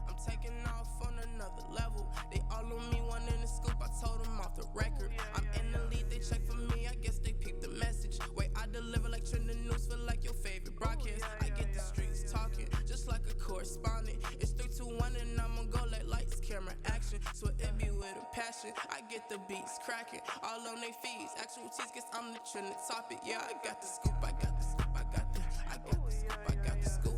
I'm taking off on another level. They all on me, one in the scoop. I told them off the record. I'm in the lead, they check for me. I guess they peeped the message. Wait, I deliver like trending news for like your favorite broadcast. I get the streets talking, just like a correspondent. It's 3, 2, 1, and I'ma go like lights, camera, action. So it be with a passion. I get the beats cracking, all on they feeds. Actual tease, guess I'm the trending topic. Yeah, I got the scoop, I got the scoop, I got the scoop, I got the scoop.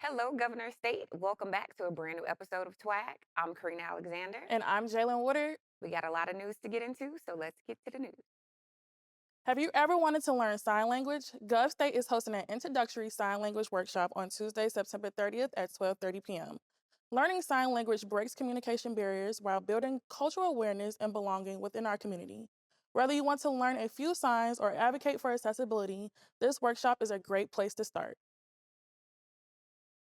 Hello, Governor State. Welcome back to a brand new episode of TWAG. I'm Karina Alexander. And I'm Jalen Woodard. We got a lot of news to get into, so let's get to the news. Have you ever wanted to learn sign language? Gov State is hosting an introductory sign language workshop on Tuesday, September 30th at 12:30 p.m. Learning sign language breaks communication barriers while building cultural awareness and belonging within our community. Whether you want to learn a few signs or advocate for accessibility, this workshop is a great place to start.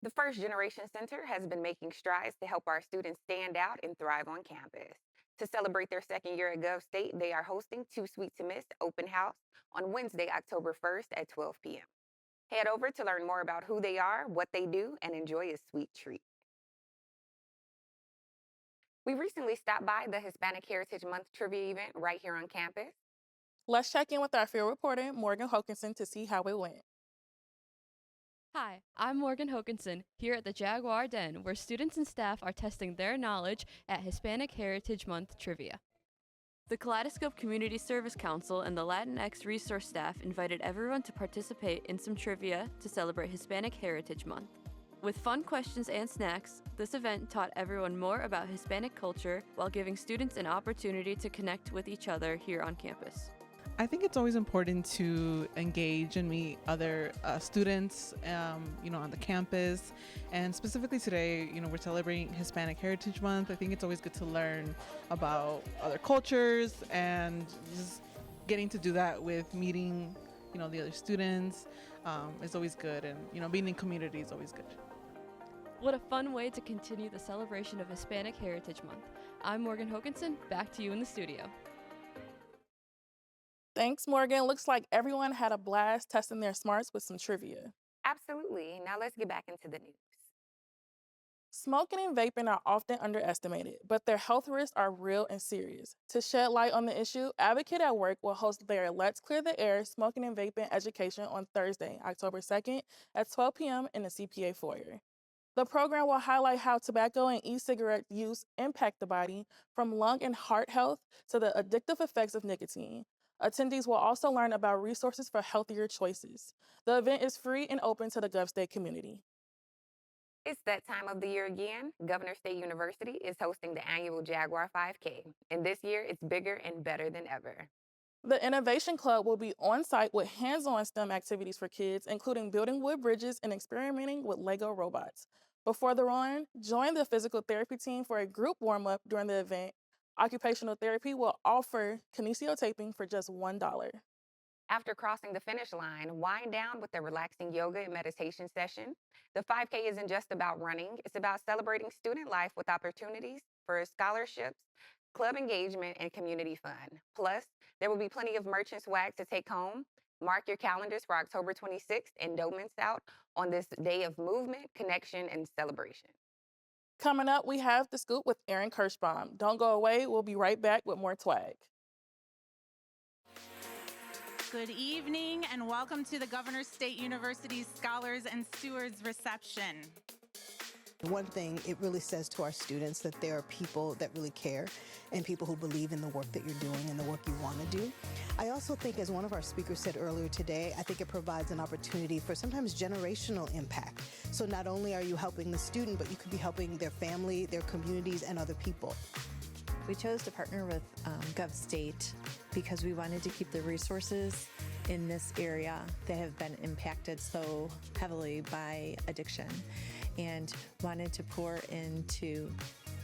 The First Generation Center has been making strides to help our students stand out and thrive on campus. To celebrate their second year at Gov State, they are hosting Too Sweet to Miss Open House on Wednesday, October 1st at 12 p.m. Head over to learn more about who they are, what they do, and enjoy a sweet treat. We recently stopped by the Hispanic Heritage Month trivia event right here on campus. Let's check in with our field reporter, Morgan Hokinson, to see how it went. Hi, I'm Morgan Hokinson here at the Jaguar Den, where students and staff are testing their knowledge at Hispanic Heritage Month trivia. The Kaleidoscope Community Service Council and the Latinx resource staff invited everyone to participate in some trivia to celebrate Hispanic Heritage Month. With fun questions and snacks, this event taught everyone more about Hispanic culture while giving students an opportunity to connect with each other here on campus. I think it's always important to engage and meet other students, on the campus. And specifically today, we're celebrating Hispanic Heritage Month. I think it's always good to learn about other cultures and just getting to do that with meeting, the other students is always good. And, being in community is always good. What a fun way to continue the celebration of Hispanic Heritage Month. I'm Morgan Hokinson, back to you in the studio. Thanks, Morgan. Looks like everyone had a blast testing their smarts with some trivia. Absolutely. Now let's get back into the news. Smoking and vaping are often underestimated, but their health risks are real and serious. To shed light on the issue, Advocate at Work will host their Let's Clear the Air Smoking and Vaping education on Thursday, October 2nd at 12 p.m. in the CPA foyer. The program will highlight how tobacco and e-cigarette use impact the body, from lung and heart health to the addictive effects of nicotine. Attendees will also learn about resources for healthier choices. The event is free and open to the Gov State community. It's that time of the year again. Governor State University is hosting the annual Jaguar 5K, and this year it's bigger and better than ever. The Innovation Club will be on site with hands-on STEM activities for kids, including building wood bridges and experimenting with Lego robots. Before the run, join the physical therapy team for a group warm-up during the event. Occupational therapy will offer kinesiotaping for just $1. After crossing the finish line, wind down with a relaxing yoga and meditation session. The 5K isn't just about running, it's about celebrating student life with opportunities for scholarships, club engagement, and community fun. Plus, there will be plenty of merch and swag to take home. Mark your calendars for October 26th and don't miss out on this day of movement, connection, and celebration. Coming up, we have The Scoop with Aaron Kirschbaum. Don't go away. We'll be right back with more Twag. Good evening and welcome to the Governor State University's Scholars and Stewards Reception. One thing it really says to our students that there are people that really care and people who believe in the work that you're doing and the work you want to do. I also think, as one of our speakers said earlier today, I think it provides an opportunity for sometimes generational impact. So not only are you helping the student, but you could be helping their family, their communities, and other people. We chose to partner with Gov State because we wanted to keep the resources in this area that have been impacted so heavily by addiction, and wanted to pour into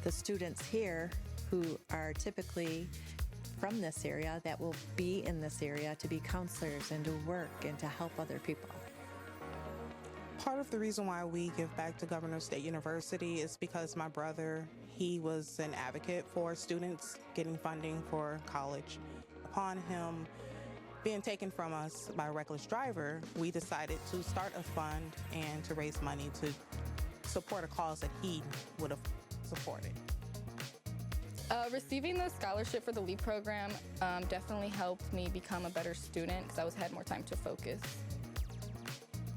the students here who are typically from this area, that will be in this area to be counselors and to work and to help other people. Part of the reason why we give back to Governor State University is because my brother, he was an advocate for students getting funding for college. Upon him being taken from us by a reckless driver, we decided to start a fund and to raise money to support a cause that he would have supported. Receiving the scholarship for the LEAP program definitely helped me become a better student because I had more time to focus.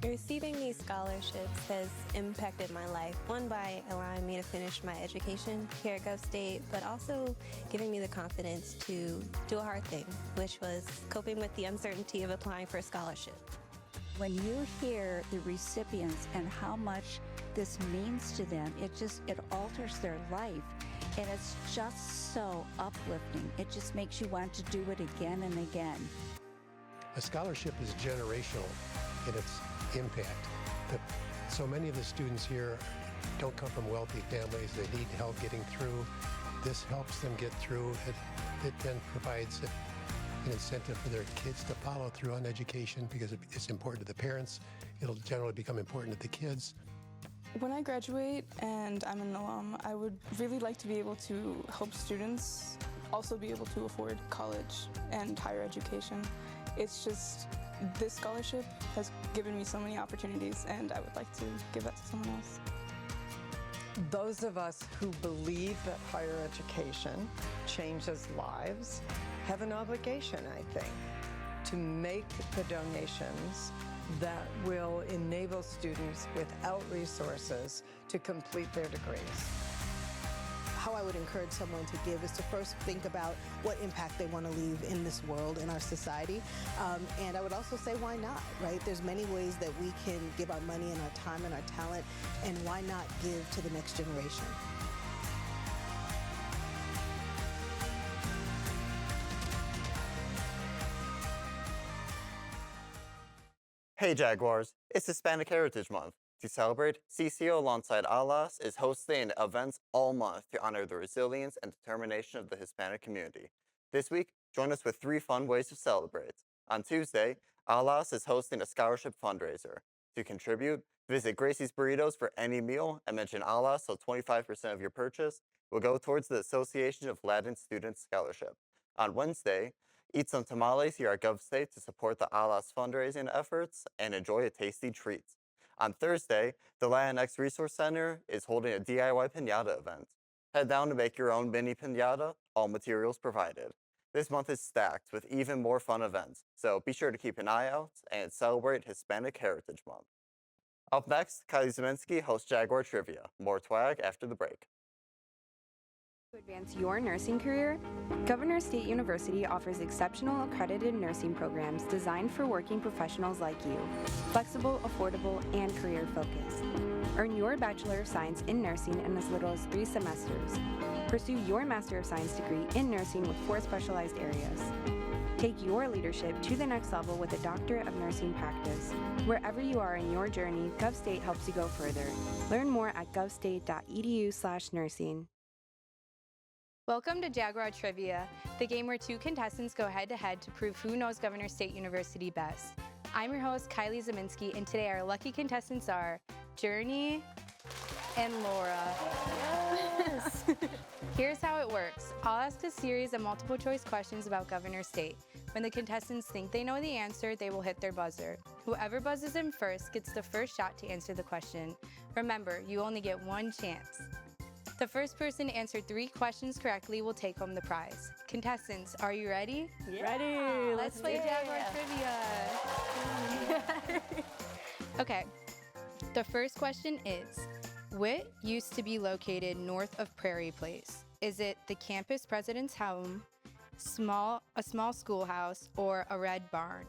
Receiving these scholarships has impacted my life, one by allowing me to finish my education here at Gov State, but also giving me the confidence to do a hard thing, which was coping with the uncertainty of applying for a scholarship. When you hear the recipients and how much this means to them, it alters their life. And it's just so uplifting. It just makes you want to do it again and again. A scholarship is generational in its impact. So many of the students here don't come from wealthy families. They need help getting through. This helps them get through. It then provides an incentive for their kids to follow through on education because it's important to the parents. It'll generally become important to the kids. When I graduate and I'm an alum, I would really like to be able to help students also be able to afford college and higher education. It's just, this scholarship has given me so many opportunities, and I would like to give that to someone else. Those of us who believe that higher education changes lives have an obligation, I think, to make the donations that will enable students without resources to complete their degrees. How I would encourage someone to give is to first think about what impact they want to leave in this world, in our society. And I would also say, why not, right? There's many ways that we can give our money and our time and our talent, and why not give to the next generation? Hey Jaguars, it's Hispanic Heritage Month. To celebrate, CCO alongside ALAS is hosting events all month to honor the resilience and determination of the Hispanic community. This week, join us with 3 fun ways to celebrate. On Tuesday, ALAS is hosting a scholarship fundraiser. To contribute, visit Gracie's Burritos for any meal and mention ALAS so 25% of your purchase will go towards the Association of Latin Students Scholarship. On Wednesday, eat some tamales here at GovState to support the ALAS fundraising efforts and enjoy a tasty treat. On Thursday, the Latinx Resource Center is holding a DIY piñata event. Head down to make your own mini piñata, all materials provided. This month is stacked with even more fun events, so be sure to keep an eye out and celebrate Hispanic Heritage Month. Up next, Kylie Zeminski hosts Jaguar Trivia. More twag after the break. To advance your nursing career, Governor State University offers exceptional accredited nursing programs designed for working professionals like you. Flexible, affordable, and career-focused. Earn your Bachelor of Science in Nursing in as little as 3 semesters. Pursue your Master of Science degree in nursing with 4 specialized areas. Take your leadership to the next level with a Doctorate of Nursing practice. Wherever you are in your journey, GovState helps you go further. Learn more at govstate.edu/nursing. Welcome to Jaguar Trivia, the game where 2 contestants go head-to-head to prove who knows Governor State University best. I'm your host, Kylie Zeminski, and today our lucky contestants are Journey and Laura. Yes! Here's how it works. I'll ask a series of multiple-choice questions about Governor State. When the contestants think they know the answer, they will hit their buzzer. Whoever buzzes in first gets the first shot to answer the question. Remember, you only get 1 chance. The first person to answer 3 questions correctly will take home the prize. Contestants, are you ready? Yeah. Ready. Let's play Jaguar Trivia. Okay, the first question is, what used to be located north of Prairie Place? Is it the campus president's home, a small schoolhouse, or a red barn?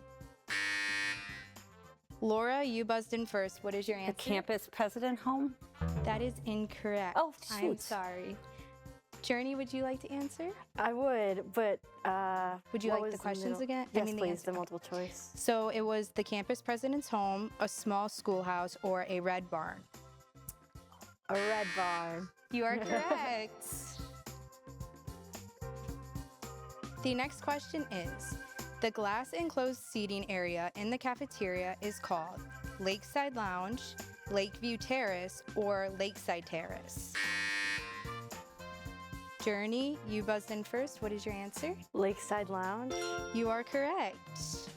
Laura, you buzzed in first. What is your answer? The campus president home? That is incorrect. Oh, shoot. I'm sorry. Journey, would you like to answer? I would, but would you like the questions again? Yes, please, the multiple choice. So it was the campus president's home, a small schoolhouse, or a red barn. A red barn. You are correct. The next question is, the glass enclosed seating area in the cafeteria is called Lakeside Lounge, Lakeview Terrace, or Lakeside Terrace. Journey, you buzzed in first. What is your answer? Lakeside Lounge. You are correct.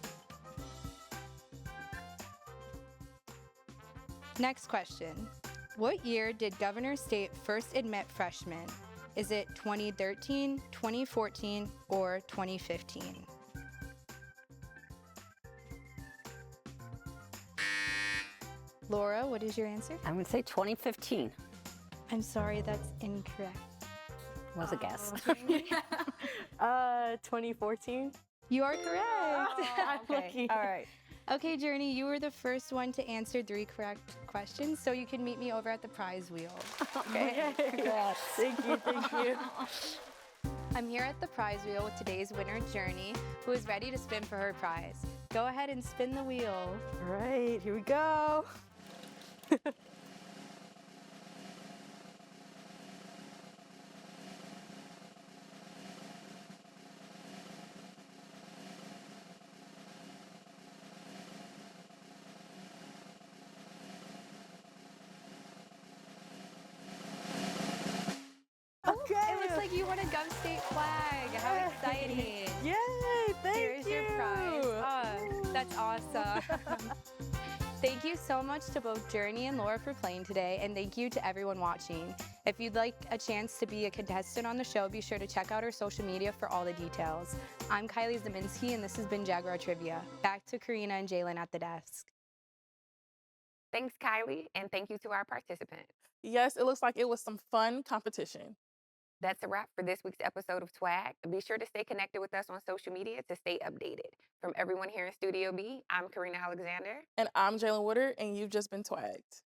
Next question. What year did Governor State first admit freshmen? Is it 2013, 2014, or 2015? Laura, what is your answer? I'm going to say 2015. I'm sorry, that's incorrect. Was a guess. 2014. You are correct. I'm lucky. All right. Okay, Journey, you were the first one to answer 3 correct questions, so you can meet me over at the prize wheel. Okay. Yes. Thank you. I'm here at the prize wheel with today's winner, Journey, who is ready to spin for her prize. Go ahead and spin the wheel. All right, here we go. won a Gov State flag. How exciting. Yay, thank Here's you. your prize. Oh, that's awesome. Thank you so much to both Journey and Laura for playing today, and thank you to everyone watching. If you'd like a chance to be a contestant on the show, be sure to check out our social media for all the details. I'm Kylie Zeminski, and this has been Jaguar Trivia. Back to Karina and Jalen at the desk. Thanks, Kylie, and thank you to our participants. Yes, it looks like it was some fun competition. That's a wrap for this week's episode of Twag. Be sure to stay connected with us on social media to stay updated. From everyone here in Studio B, I'm Karina Alexander. And I'm Jalen Woodard, and you've just been twagged.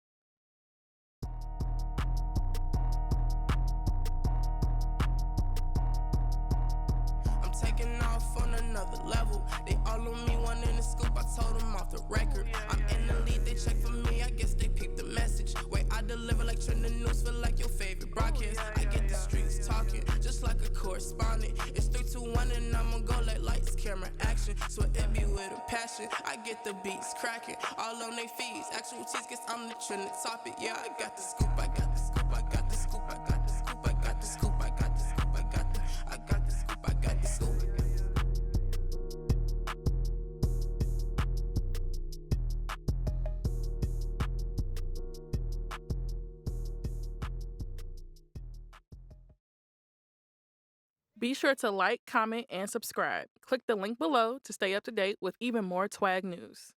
I'm taking off on another level. They all on me, one in the scoop. I told them off the record. I'm in the lead, they check for me. I guess they picked the message. Wait, I deliver like trending news, feel like your favorite broadcast. I get the streets talking, just like a correspondent. It's 3, 2, 1, and I'ma go like lights, camera, action. So it be with a passion. I get the beats cracking, all on they feeds. Actual tease, guess I'm the trending topic. Yeah, I got the scoop, I got the scoop, I got the scoop, I got the scoop, I got the scoop, I got the scoop, I got the I got the scoop, I got the scoop. Be sure to like, comment, and subscribe. Click the link below to stay up to date with even more Twag news.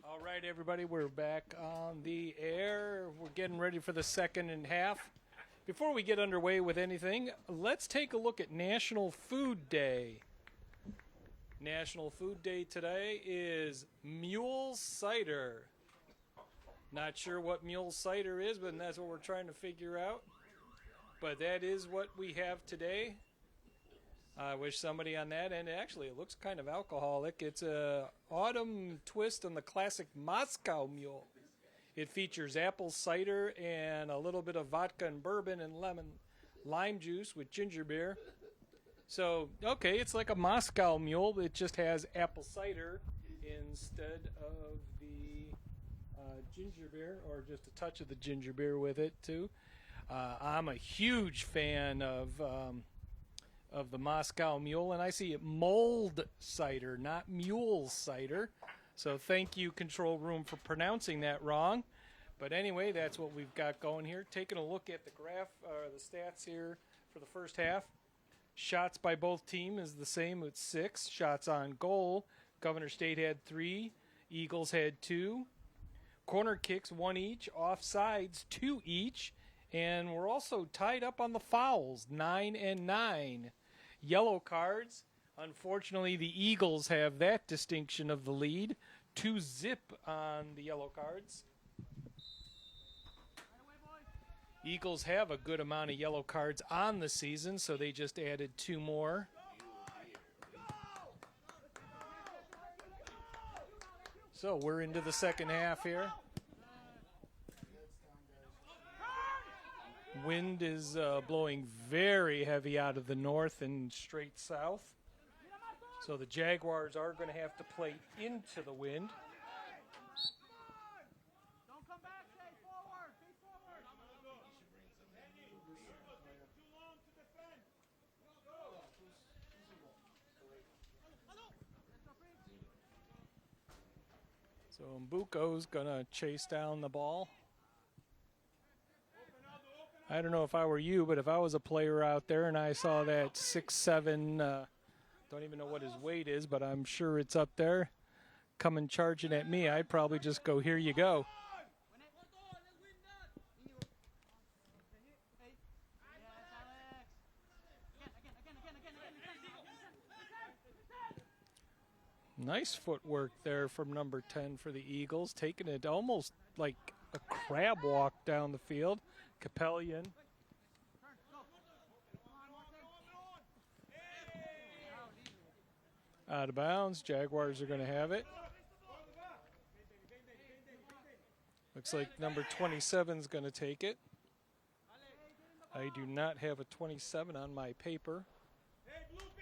All right, everybody, we're back on the air. We're getting ready for the second and half. Before we get underway with anything, let's take a look at National Food Day. National Food Day today is Mule Cider. Not sure what mule cider is, but that's what we're trying to figure out. But that is what we have today. I wish somebody on that end. Actually, it looks kind of alcoholic. It's a autumn twist on the classic Moscow Mule. It features apple cider and a little bit of vodka and bourbon and lime juice with ginger beer. So, okay, it's like a Moscow Mule. It just has apple cider instead of the ginger beer, or just a touch of the ginger beer with it, too. I'm a huge fan of the Moscow Mule, and I see it mold cider, not mule cider. So thank you, Control Room, for pronouncing that wrong. But anyway, that's what we've got going here. Taking a look at the graph, the stats here for the first half. Shots by both teams is the same with 6. Shots on goal, Governor State had 3. Eagles had 2. Corner kicks, 1 each. Offsides, 2 each. And we're also tied up on the fouls, 9 and 9. Yellow cards, unfortunately the Eagles have that distinction of the lead. 2-0 on the yellow cards. Eagles have a good amount of yellow cards on the season, so they just added 2 more. So we're into the second half here. Wind is blowing very heavy out of the north and straight south. So the Jaguars are going to have to play into the wind. So Mbuko's going to chase down the ball. I don't know if I were you, but if I was a player out there and I saw that 6'7", don't even know what his weight is, but I'm sure it's up there, coming charging at me, I'd probably just go, here you go. Nice footwork there from number 10 for the Eagles, taking it almost like a crab walk down the field. Capellian. Out of bounds. Jaguars are going to have it. Looks like number 27 is going to take it. I do not have a 27 on my paper.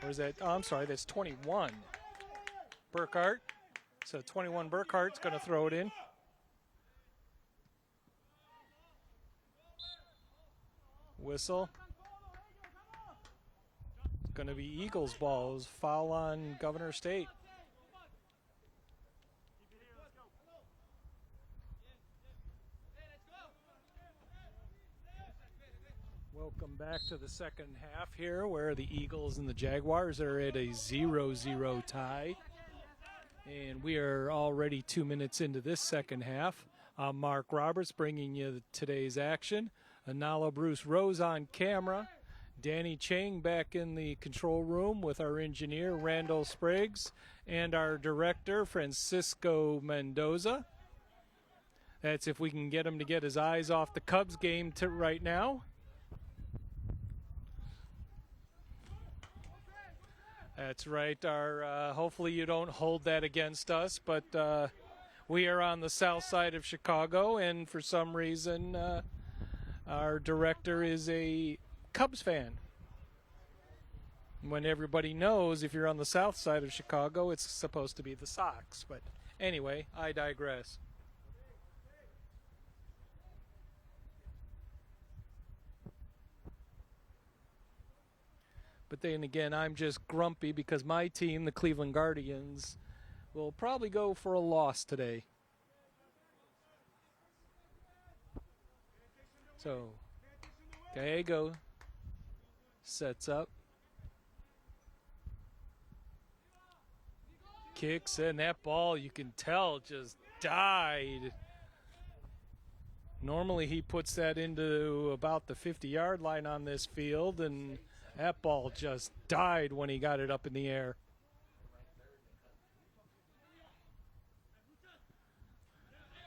Or is that, oh, I'm sorry, that's 21. Burkhart. So 21 Burkhart's going to throw it in. Whistle. It's going to be Eagles balls. Foul on Governor State. Welcome back to the second half here, where the Eagles and the Jaguars are at a 0-0 tie. And we are already 2 minutes into this second half. I'm Mark Roberts bringing you today's action. Anala Bruce Rose on camera. Danny Chang back in the control room with our engineer, Randall Spriggs, and our director, Francisco Mendoza. That's if we can get him to get his eyes off the Cubs game right now. That's right. Hopefully you don't hold that against us, but we are on the south side of Chicago, and for some reason our director is a Cubs fan. When everybody knows if you're on the south side of Chicago, it's supposed to be the Sox. But anyway, I digress. But then again, I'm just grumpy because my team, the Cleveland Guardians, will probably go for a loss today. So, Gallego sets up. Kicks in. That ball, you can tell, just died. Normally he puts that into about the 50-yard line on this field, and that ball just died when he got it up in the air.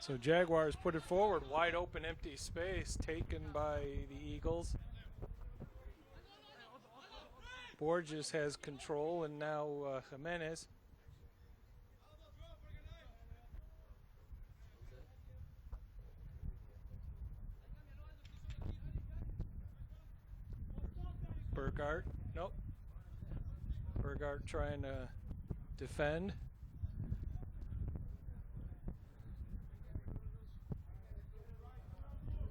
So Jaguars put it forward. Wide open, empty space taken by the Eagles. Borges has control, and now Jimenez. Burkhart, nope. Burkhart trying to defend.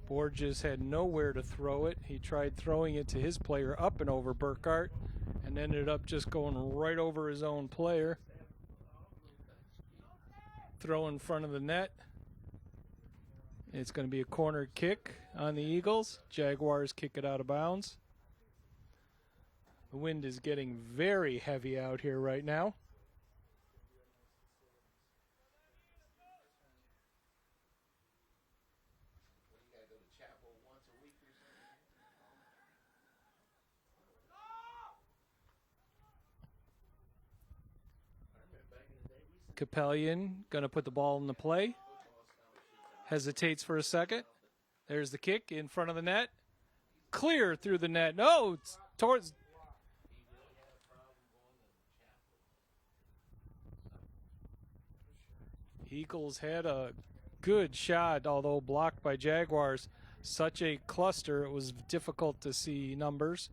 Borges had nowhere to throw it. He tried throwing it to his player up and over Burkhart and ended up just going right over his own player. Throw in front of the net. It's going to be a corner kick on the Eagles. Jaguars kick it out of bounds. The wind is getting very heavy out here right now. Capellion going to put the ball in the play. Hesitates for a second. There's the kick in front of the net. Clear through the net. No, it's towards... Eagles had a good shot, although blocked by Jaguars. Such a cluster, it was difficult to see numbers.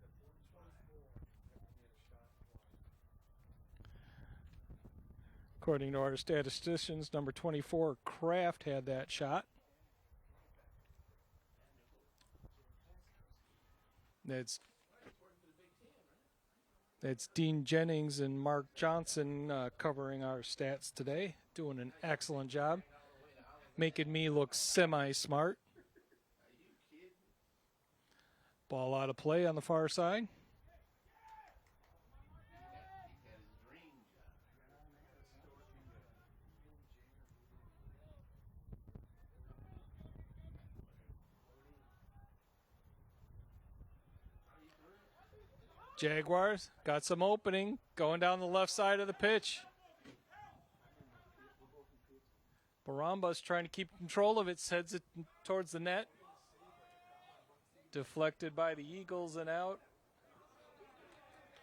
According to our statisticians, number 24, Kraft, had that shot. That's Dean Jennings and Mark Johnson covering our stats today, doing an excellent job, making me look semi-smart. Ball out of play on the far side. Jaguars got some opening going down the left side of the pitch. Baramba's trying to keep control of it, sends it towards the net. Deflected by the Eagles and out.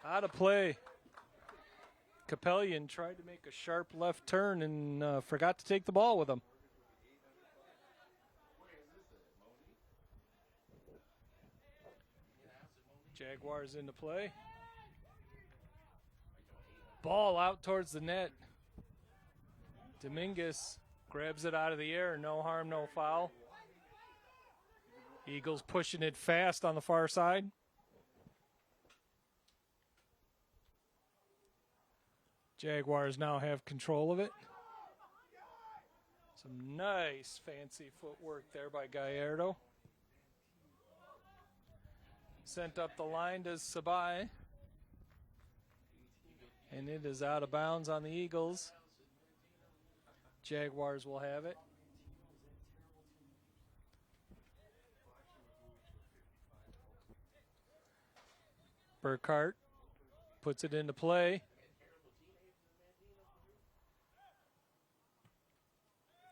Out of play. Capellion tried to make a sharp left turn and forgot to take the ball with him. Jaguars into play. Ball out towards the net. Dominguez grabs it out of the air. No harm, no foul. Eagles pushing it fast on the far side. Jaguars now have control of it. Some nice fancy footwork there by Gallardo. Sent up the line to Sabai. And it is out of bounds on the Eagles. Jaguars will have it. Burkhart puts it into play.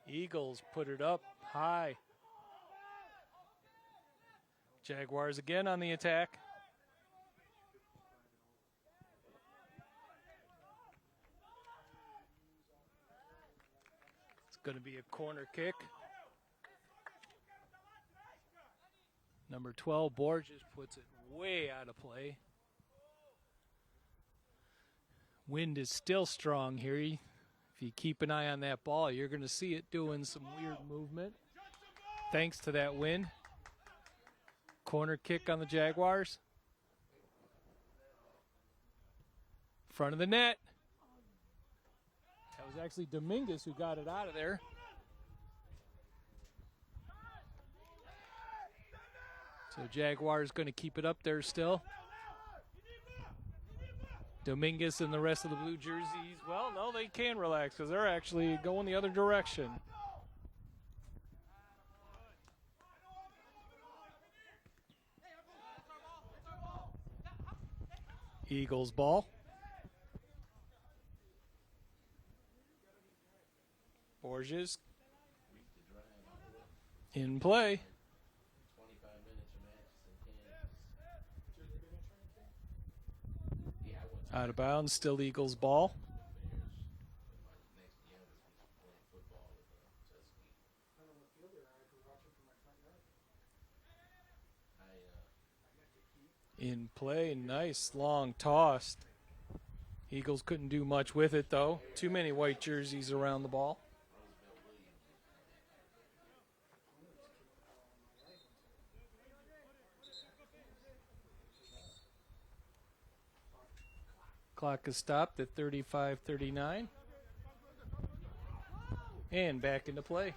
Eagles put it up high. Jaguars again on the attack. It's going to be a corner kick. Number 12, Borges, puts it way out of play. Wind is still strong here. If you keep an eye on that ball, you're going to see it doing some weird movement. Thanks to that wind. Corner kick on the Jaguars. Front of the net. That was actually Dominguez who got it out of there. So Jaguars going to keep it up there still. Dominguez and the rest of the blue jerseys, well, no, they can relax because they're actually going the other direction. Eagles ball. Borges in play. Out of bounds, still Eagles ball. In play, nice long toss. Eagles couldn't do much with it though. Too many white jerseys around the ball. Clock is stopped at 35:39. And back into play.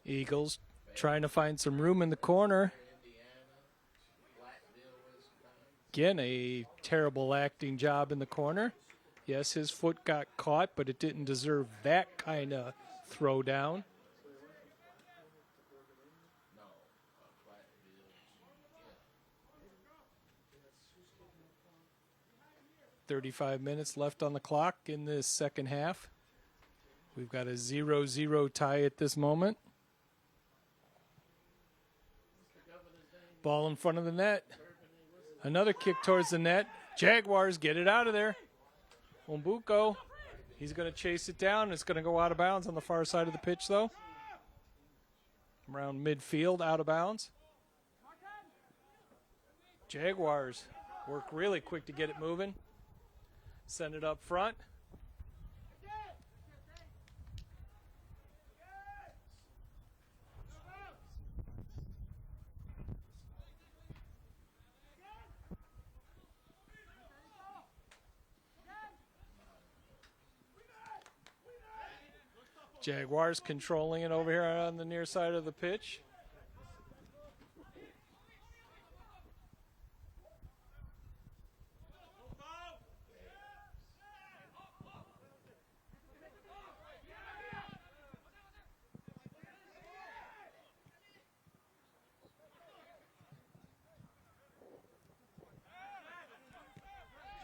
Eagles trying to find some room in the corner. Again, a terrible acting job in the corner. Yes, his foot got caught, but it didn't deserve that kind of throw down. .35 minutes left on the clock in this second half. We've got a 0-0 tie at this moment. Ball in front of the net. Another kick towards the net. Jaguars get it out of there. Umbuko, he's going to chase it down. It's going to go out of bounds on the far side of the pitch, though. Around midfield, out of bounds. Jaguars work really quick to get it moving. Send it up front. Jaguars controlling it over here on the near side of the pitch.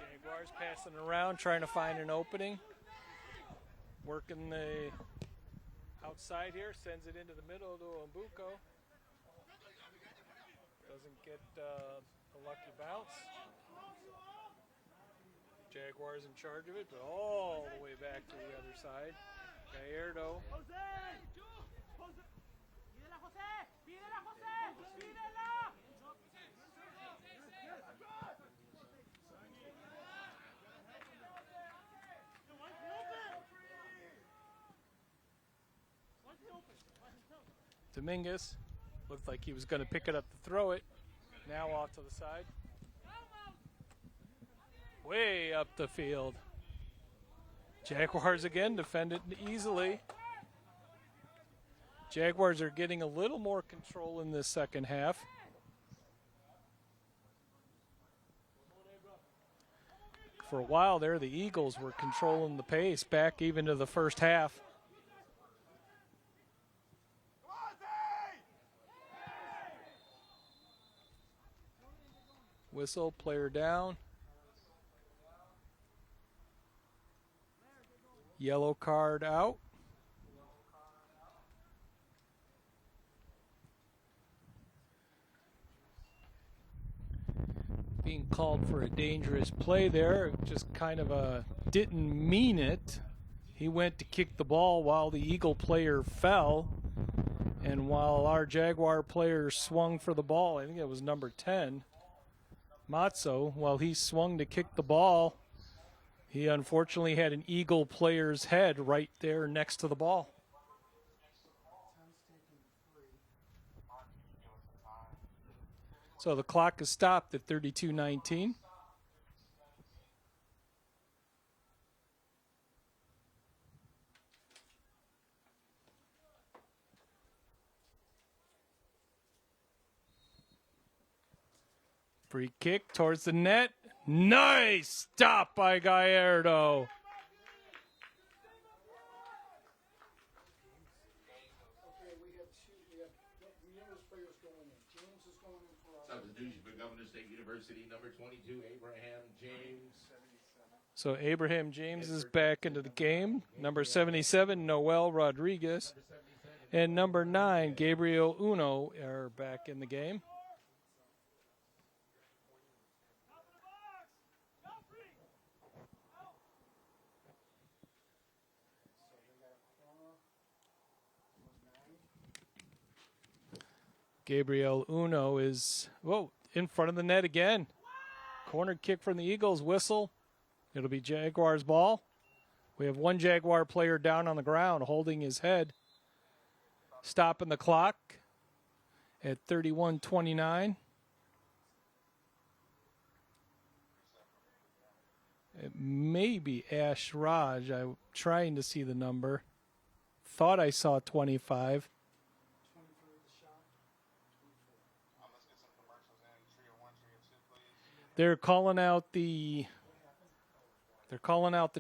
Jaguars passing around, trying to find an opening. Working the outside here, sends it into the middle to Umbuko. Doesn't get a lucky bounce. Jaguars in charge of it, but all the way back to the other side. Gallardo. Dominguez looked like he was going to pick it up to throw it. Now off to the side. Way up the field. Jaguars again defend it easily. Jaguars are getting a little more control in this second half. For a while there, the Eagles were controlling the pace back even to the first half. Whistle, player down. Yellow card out. Being called for a dangerous play there, just kind of didn't mean it. He went to kick the ball while the Eagle player fell, and while our Jaguar player swung for the ball, I think it was number 10, Matzo, while he swung to kick the ball, he unfortunately had an Eagle player's head right there next to the ball. So the clock is stopped at 32:19. Free kick towards the net. Nice stop by Gallardo. Substitution for Governor State University, number 22, Abraham James. So Abraham James is back into the game. Number 77, Noel Rodriguez. And number 9, Gabriel Uno are back in the game. Gabriel Uno is, in front of the net again. Corner kick from the Eagles, whistle. It'll be Jaguars' ball. We have one Jaguar player down on the ground holding his head. Stopping the clock at 31:29. It may be Ash Raj. I'm trying to see the number. Thought I saw 25. They're calling out the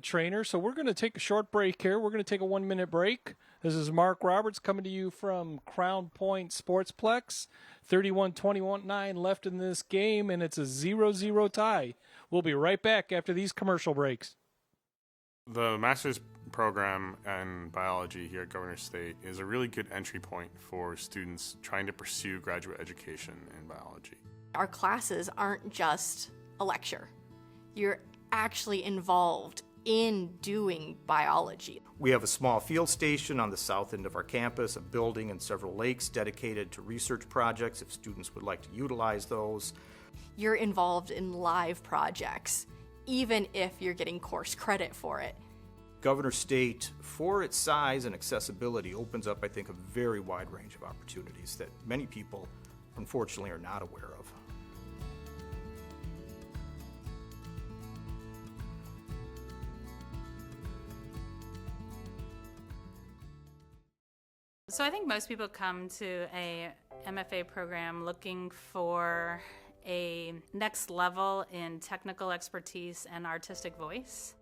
trainer. So we're going to take a short break here. We're going to take a 1-minute break. This is Mark Roberts coming to you from Crown Point Sportsplex. 31-29 left in this game, and it's a 0-0 tie. We'll be right back after these commercial breaks. The master's program in biology here at Governor State is a really good entry point for students trying to pursue graduate education in biology. Our classes aren't just a lecture. You're actually involved in doing biology. We have a small field station on the south end of our campus, a building and several lakes dedicated to research projects if students would like to utilize those. You're involved in live projects, even if you're getting course credit for it. Governor State, for its size and accessibility, opens up, I think, a very wide range of opportunities that many people, unfortunately, are not aware of. So I think most people come to a MFA program looking for a next level in technical expertise and artistic voice.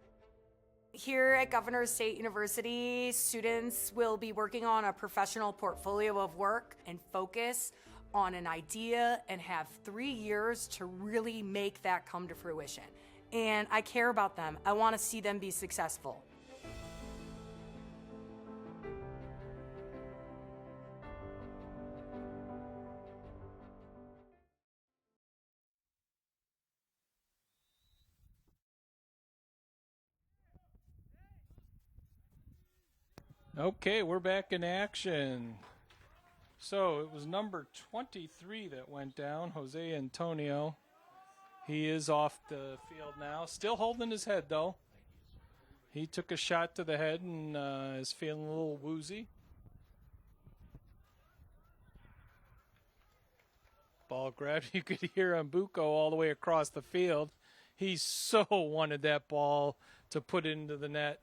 Here at Governor State University, students will be working on a professional portfolio of work and focus on an idea and have 3 years to really make that come to fruition. And I care about them. I want to see them be successful. Okay, we're back in action. So it was number 23 that went down, Jose Antonio. He is off the field now. Still holding his head, though. He took a shot to the head and is feeling a little woozy. Ball grab. You could hear Mbuko all the way across the field. He so wanted that ball to put into the net.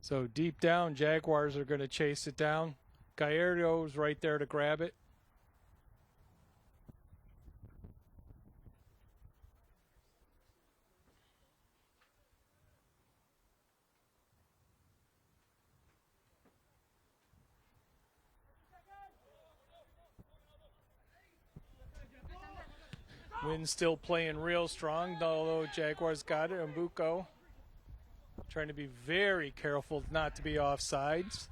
So deep down, Jaguars are going to chase it down. Gallardo's right there to grab it. Wind still playing real strong, although Jaguars got it. Mbuko trying to be very careful not to be offsides.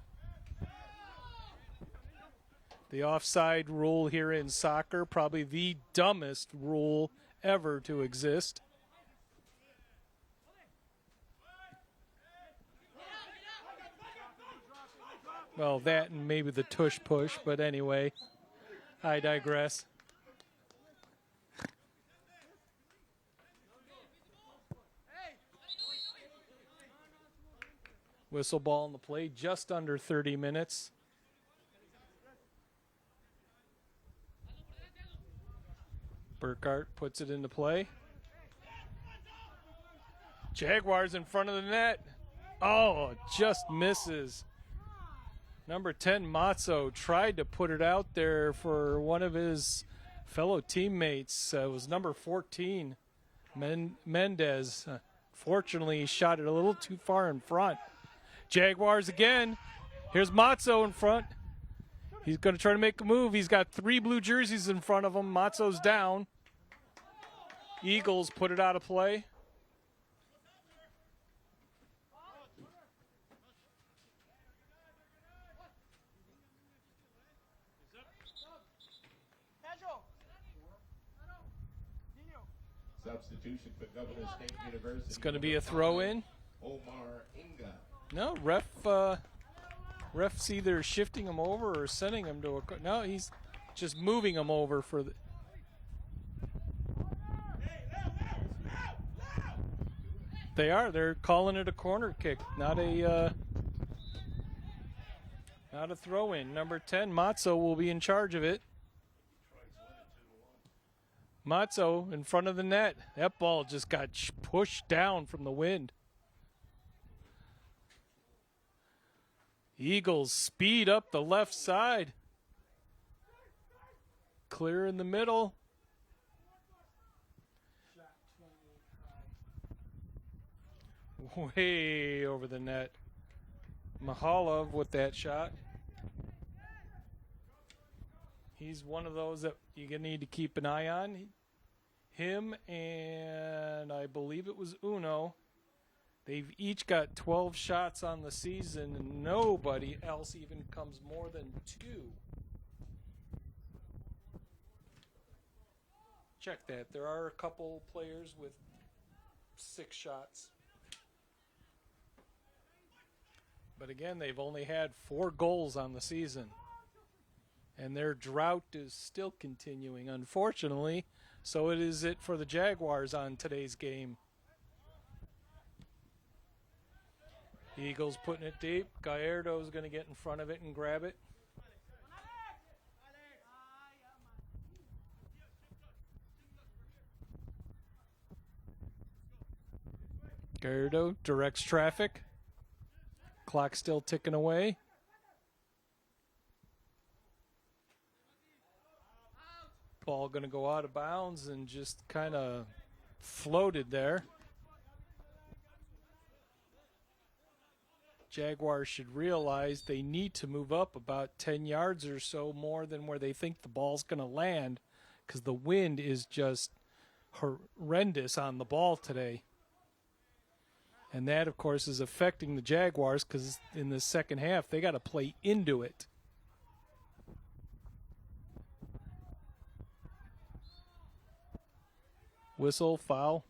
The offside rule here in soccer, probably the dumbest rule ever to exist. Well, that and maybe the tush push, but anyway, I digress. Whistle ball in the play, just under 30 minutes. Burkhart puts it into play. Jaguars in front of the net. Oh, just misses. Number 10, Mazzo, tried to put it out there for one of his fellow teammates. It was number 14, Mendez. Fortunately, he shot it a little too far in front. Jaguars again. Here's Mazzo in front. He's going to try to make a move. He's got 3 blue jerseys in front of him. Mazzo's down. Eagles put it out of play. Substitution for Governor State University. It's going to be a throw-in. Omar Inga. No, ref's either shifting him over or sending him to a... No, he's just moving him over for the... They are. They're calling it a corner kick, not a throw-in. Number 10, Mazzo, will be in charge of it. Mazzo in front of the net. That ball just got pushed down from the wind. Eagles speed up the left side. Clear in the middle. Way over the net. Mahalov with that shot. He's one of those that you're going to need to keep an eye on. Him and I believe it was Uno. They've each got 12 shots on the season, and nobody else even comes more than 2. Check that. There are a couple players with 6 shots. But again, they've only had 4 goals on the season. And their drought is still continuing, unfortunately. So it is it for the Jaguars on today's game. Eagles putting it deep. Gallardo's going to get in front of it and grab it. Gallardo directs traffic. Clock still ticking away. Ball going to go out of bounds and just kind of floated there. Jaguars should realize they need to move up about 10 yards or so more than where they think the ball's going to land, because the wind is just horrendous on the ball today. And that, of course, is affecting the Jaguars, because in the second half, they got to play into it. Whistle, foul.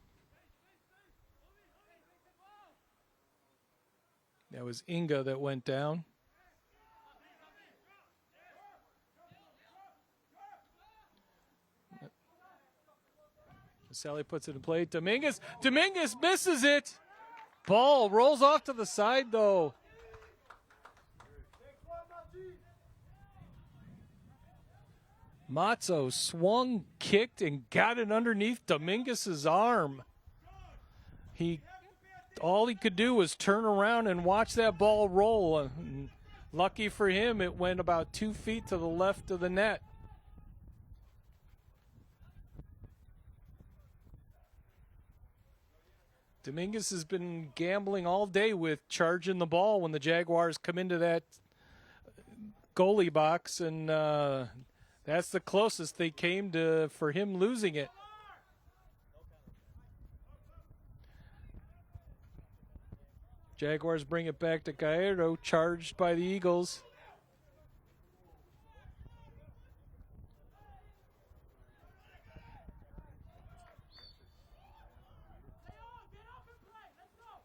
That was Inga that went down. Sally puts it in play. Dominguez misses it. Ball rolls off to the side, though. Matzo swung, kicked, and got it underneath Dominguez's arm. All he could do was turn around and watch that ball roll. And lucky for him, it went about 2 feet to the left of the net. Dominguez has been gambling all day with charging the ball when the Jaguars come into that goalie box, and that's the closest they came to for him losing it. Jaguars bring it back to Gallardo, charged by the Eagles.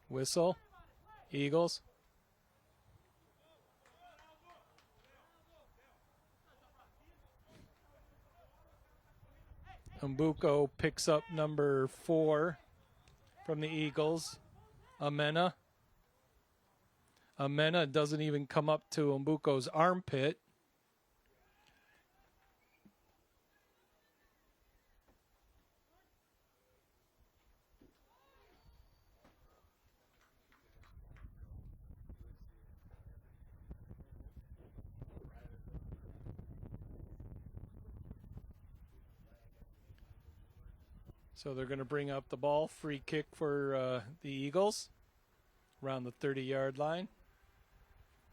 Whistle. Eagles. Umbuko picks up number 4 from the Eagles. Amena doesn't even come up to Umbuko's armpit. So they're going to bring up the ball. Free kick for the Eagles around the 30-yard line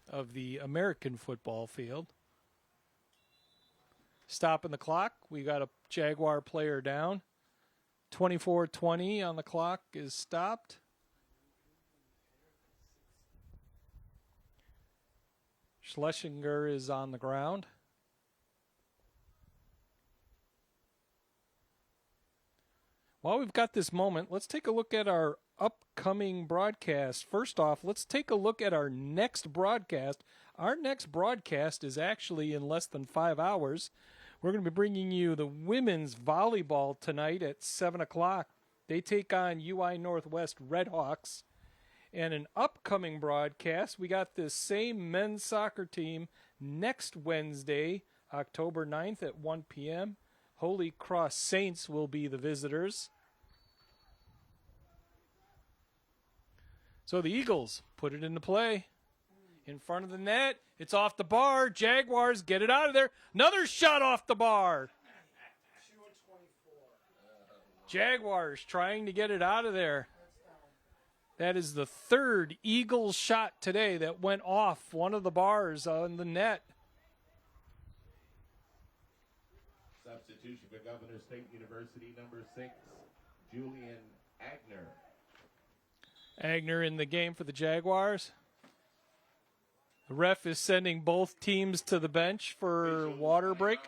of the American football field. Stopping the clock. We got a Jaguar player down. 24:20 on the clock is stopped. Schlesinger is on the ground. While we've got this moment, let's take a look at our upcoming broadcast. First off, let's take a look at our next broadcast. Our next broadcast is actually in less than 5 hours. We're going to be bringing you the women's volleyball tonight at 7 o'clock. They take on UI Northwest Redhawks. And an upcoming broadcast, we got this same men's soccer team next Wednesday, October 9th at 1 p.m. Holy Cross Saints will be the visitors. So the Eagles put it into play. In front of the net. It's off the bar. Jaguars get it out of there. Another shot off the bar. Jaguars trying to get it out of there. That is the third Eagles shot today that went off one of the bars on the net. Substitution for Governor State University, number 6, Julian Agner. Agner in the game for the Jaguars. The ref is sending both teams to the bench for water break.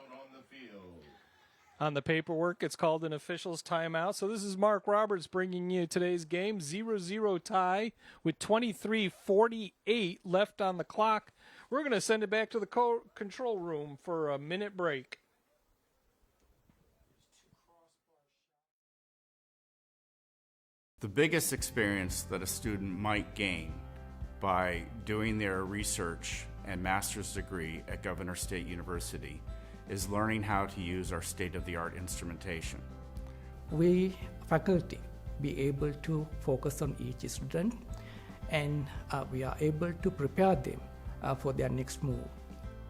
On the paperwork, it's called an official's timeout. So this is Mark Roberts bringing you today's game. 0-0 tie with 23:48 left on the clock. We're going to send it back to the control room for a minute break. The biggest experience that a student might gain by doing their research and master's degree at Governor State University is learning how to use our state-of-the-art instrumentation. We, faculty, be able to focus on each student, and we are able to prepare them for their next move.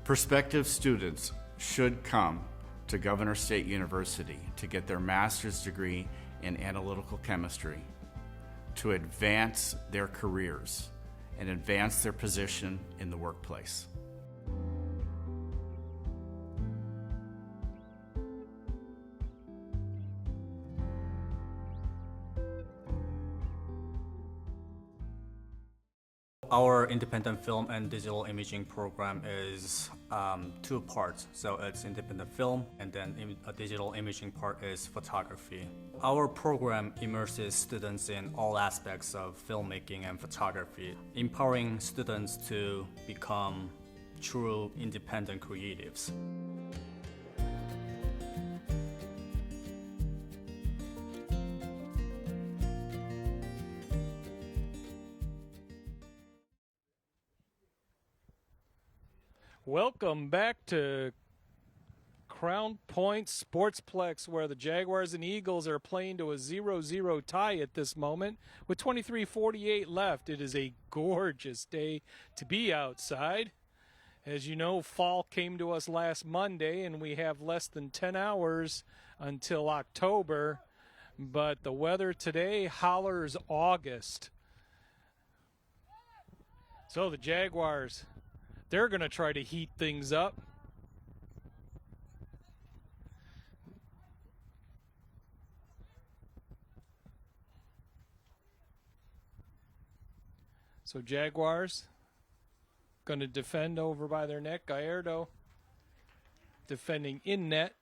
Prospective students should come to Governor State University to get their master's degree in analytical chemistry, to advance their careers and advance their position in the workplace. Our independent film and digital imaging program is 2 parts. So it's independent film, and then a digital imaging part is photography. Our program immerses students in all aspects of filmmaking and photography, empowering students to become true independent creatives. Welcome back to Crown Point Sportsplex, where the Jaguars and Eagles are playing to a 0-0 tie at this moment with 23:48 left. It is a gorgeous day to be outside. As you know, fall came to us last Monday, and we have less than 10 hours until October. But the weather today hollers August. So the Jaguars, they're going to try to heat things up. So Jaguars going to defend over by their net. Gallardo defending in net.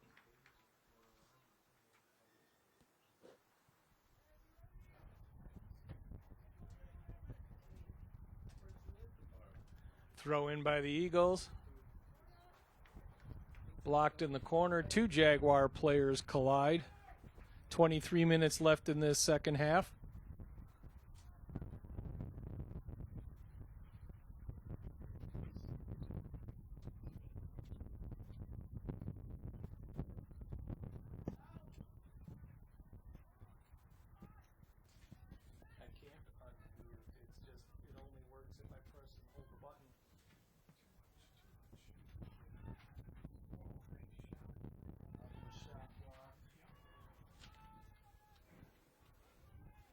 Throw in by the Eagles. Blocked in the corner. 2 Jaguar players collide. 23 minutes left in this second half.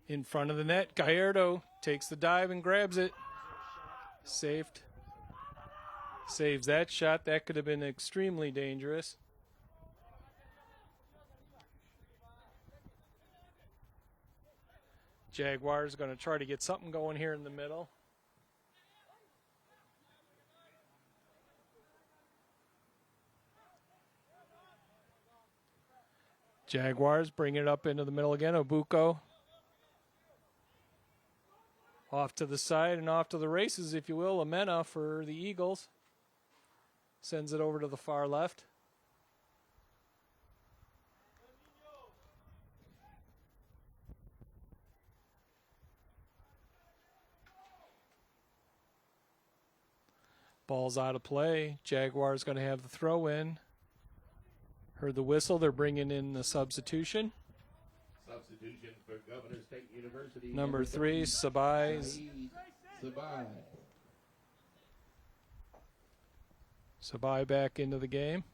In front of the net, Gallardo takes the dive and grabs it. Saved. Saves that shot. That could have been extremely dangerous. Jaguars going to try to get something going here in the middle. Jaguars bring it up into the middle again. Obuko off to the side and off to the races, if you will. Amena for the Eagles. Sends it over to the far left. Ball's out of play. Jaguars going to have the throw in. Heard the whistle. They're bringing in the substitution. Substitution for Governor State University. Number 3, Sabai. Sabai back into the game.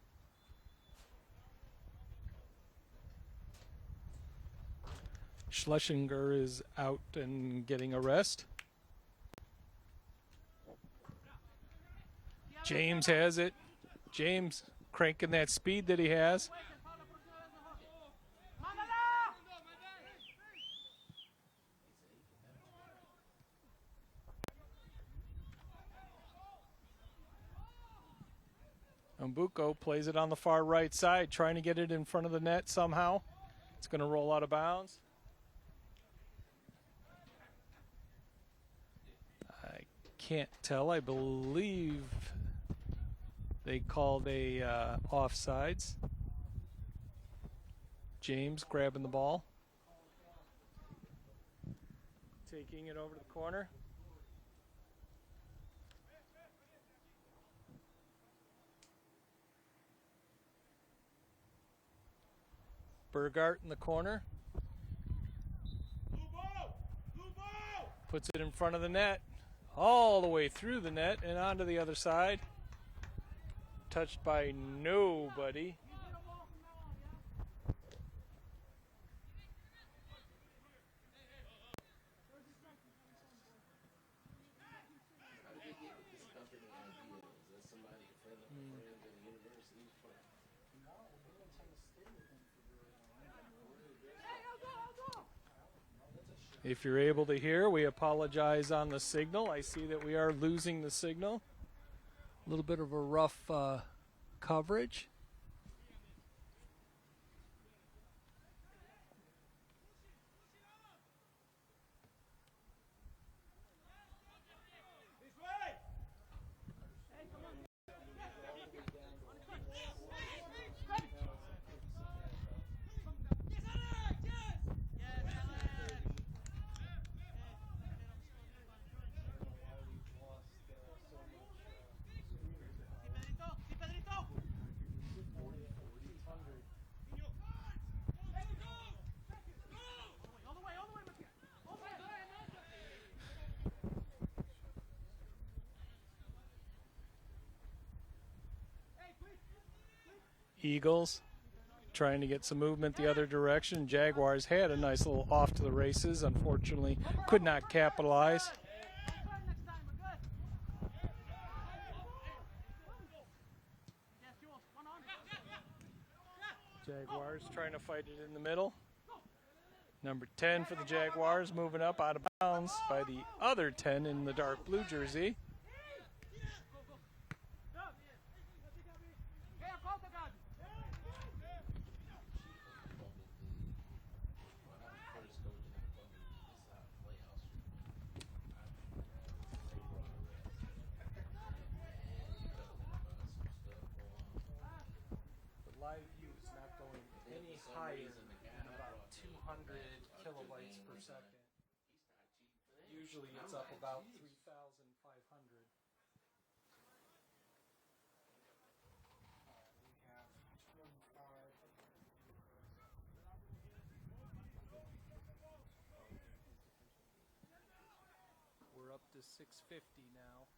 Schlesinger is out and getting a rest. James has it. James cranking that speed that he has. Mbuko plays it on the far right side, trying to get it in front of the net somehow. It's going to roll out of bounds. I can't tell. I believe they called a offsides. James grabbing the ball. Taking it over to the corner. Burgart in the corner. Puts it in front of the net. All the way through the net and onto the other side. Touched by nobody. If you're able to hear, we apologize on the signal. I see that we are losing the signal. A little bit of a rough coverage. Eagles trying to get some movement the other direction. Jaguars had a nice little off to the races. Unfortunately, could not capitalize. Jaguars trying to fight it in the middle. Number 10 for the Jaguars, moving up out of bounds by the other 10 in the dark blue jersey. The live view is not going any higher than about 200 kilobytes per second. Usually it's up about 3,500. We're up to 650 now.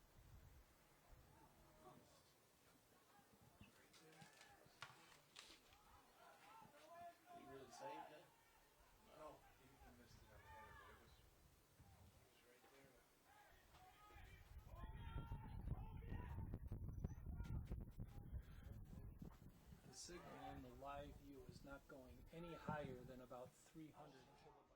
The signal in the live view is not going any higher than about 300 kilobytes.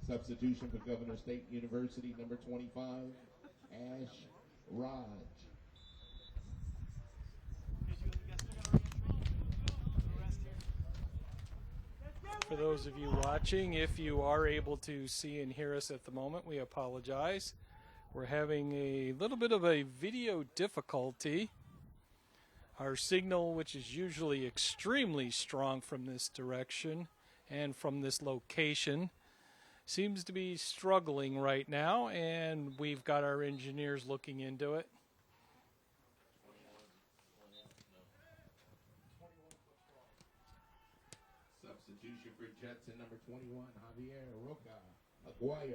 Substitution for Governor State University, number 25, Ash Raj. For those of you watching, if you are able to see and hear us at the moment, we apologize. We're having a little bit of a video difficulty. Our signal, which is usually extremely strong from this direction and from this location, seems to be struggling right now, and we've got our engineers looking into it. Substitution for Judson, number 21, Javier Roca Aguirre.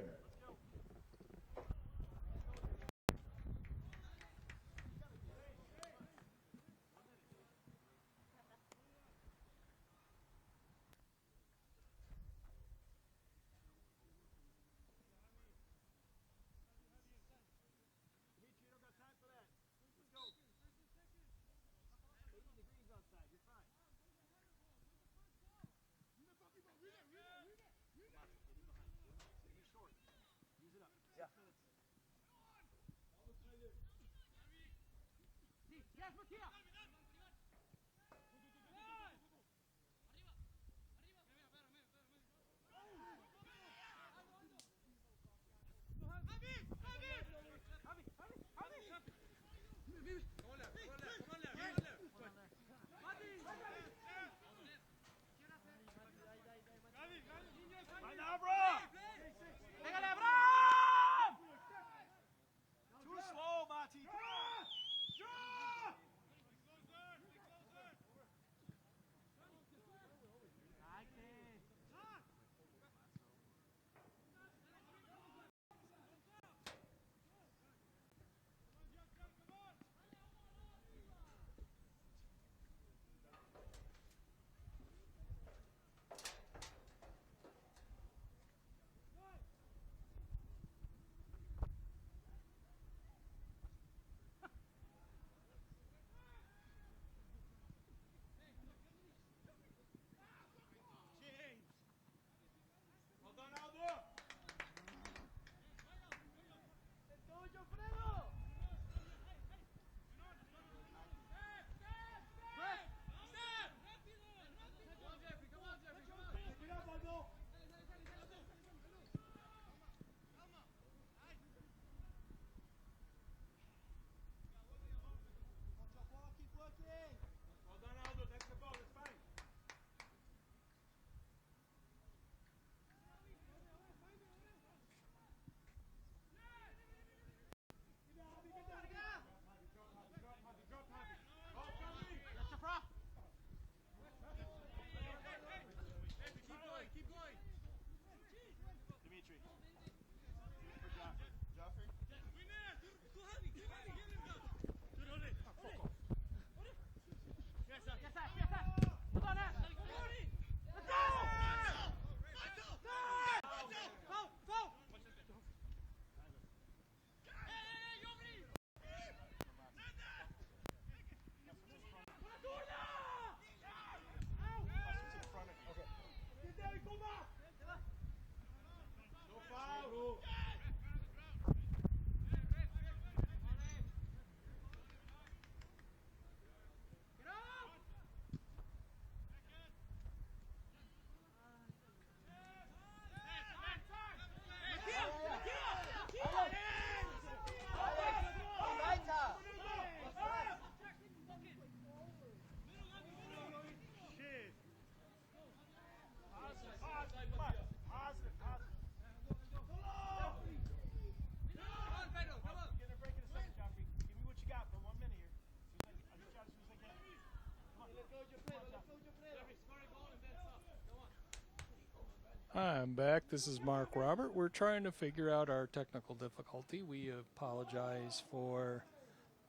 I'm back. This is Mark Robert. We're trying to figure out our technical difficulty. We apologize for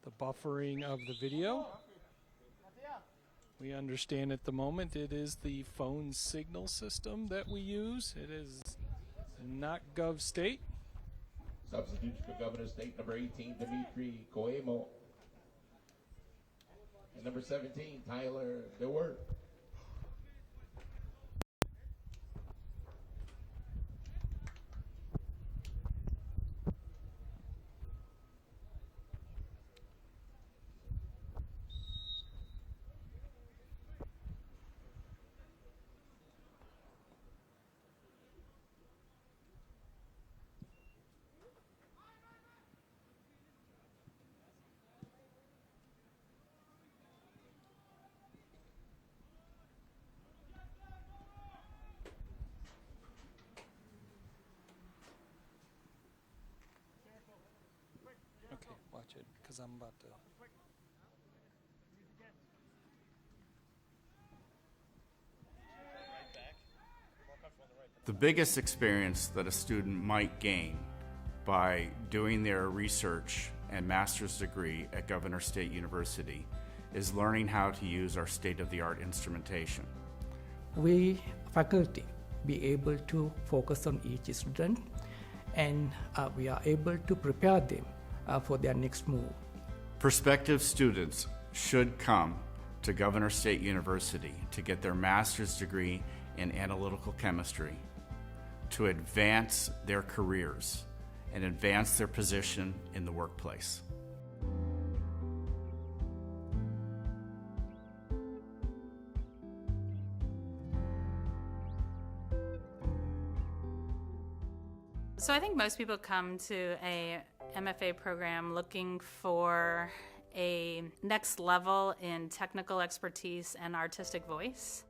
the buffering of the video. We understand at the moment it is the phone signal system that we use. It is not Gov State. Substitutes for Governor State, number 18, Dimitri Coemo. And number 17, Tyler DeWert. Okay, watch it, because I'm about to. The biggest experience that a student might gain by doing their research and master's degree at Governor State University is learning how to use our state-of-the-art instrumentation. We faculty be able to focus on each student, and we are able to prepare them for their next move. Prospective students should come to Governor State University to get their master's degree in analytical chemistry, to advance their careers and advance their position in the workplace. So I think most people come to a MFA program looking for a next level in technical expertise and artistic voice.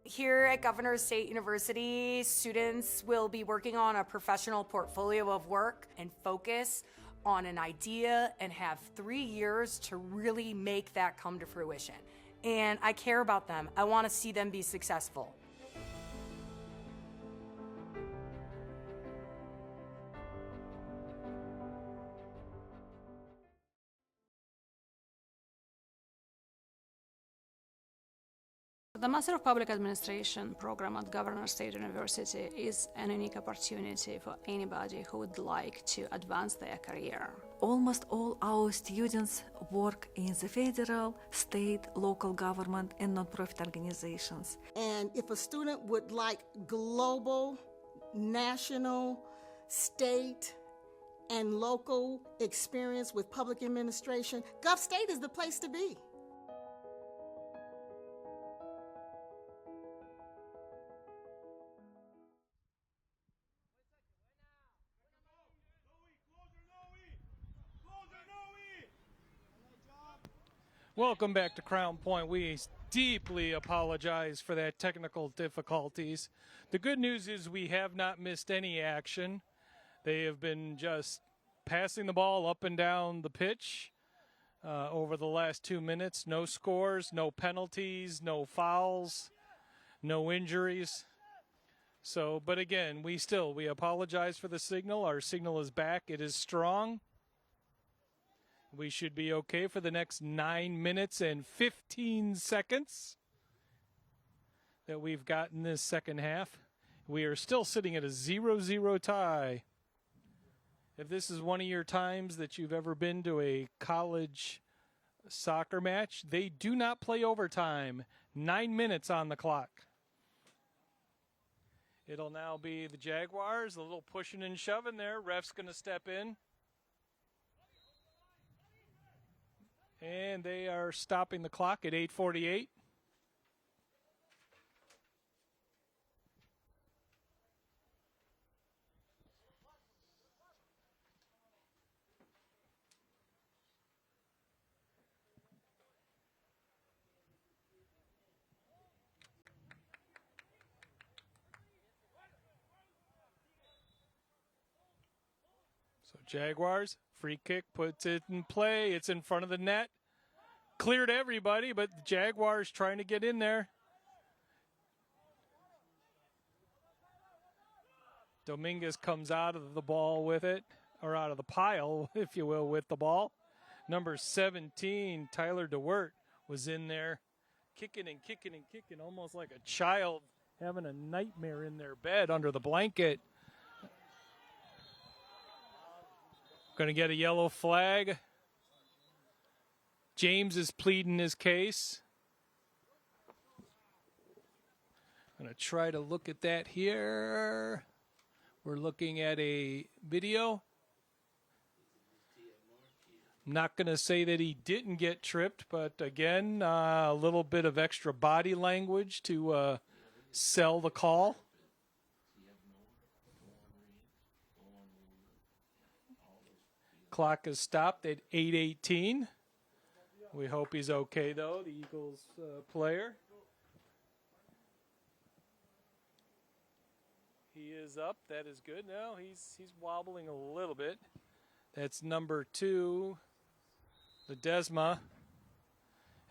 Here at Governor State University, students will be working on a professional portfolio of work and focus on an idea and have 3 years to really make that come to fruition. And I care about them. I want to see them be successful. The Master of Public Administration program at Governor State University is an unique opportunity for anybody who would like to advance their career. Almost all our students work in the federal, state, local government, and nonprofit organizations. And if a student would like global, national, state, and local experience with public administration, Gov State is the place to be. Welcome back to Crown Point. We deeply apologize for that technical difficulties. The good news is we have not missed any action. They have been just passing the ball up and down the pitch over the last 2 minutes. No scores, no penalties, no fouls, no injuries. So, but again, we apologize for the signal. Our signal is back. It is strong. We should be okay for the next 9 minutes and 15 seconds that we've got in this second half. We are still sitting at a 0-0 tie. If this is one of your times that you've ever been to a college soccer match, they do not play overtime. 9 minutes on the clock. It'll now be the Jaguars, a little pushing and shoving there. Ref's going to step in. And they are stopping the clock at 8:48. So Jaguars, free kick, puts it in play. It's in front of the net. cleared everybody, but the Jaguars trying to get in there. Dominguez comes out of the ball with it, or out of the pile, if you will, with the ball. Number 17, Tyler DeWert, was in there kicking and kicking and kicking, almost like a child having a nightmare in their bed under the blanket. Going to get a yellow flag. James is pleading his case. Going to try to look at that here. We're looking at a video. I'm not going to say that he didn't get tripped, but again, a little bit of extra body language to sell the call. Clock is stopped at 8:18. We hope he's okay, though, the Eagles player. He is up. That is good. No, he's wobbling a little bit. That's number 2, Ledesma,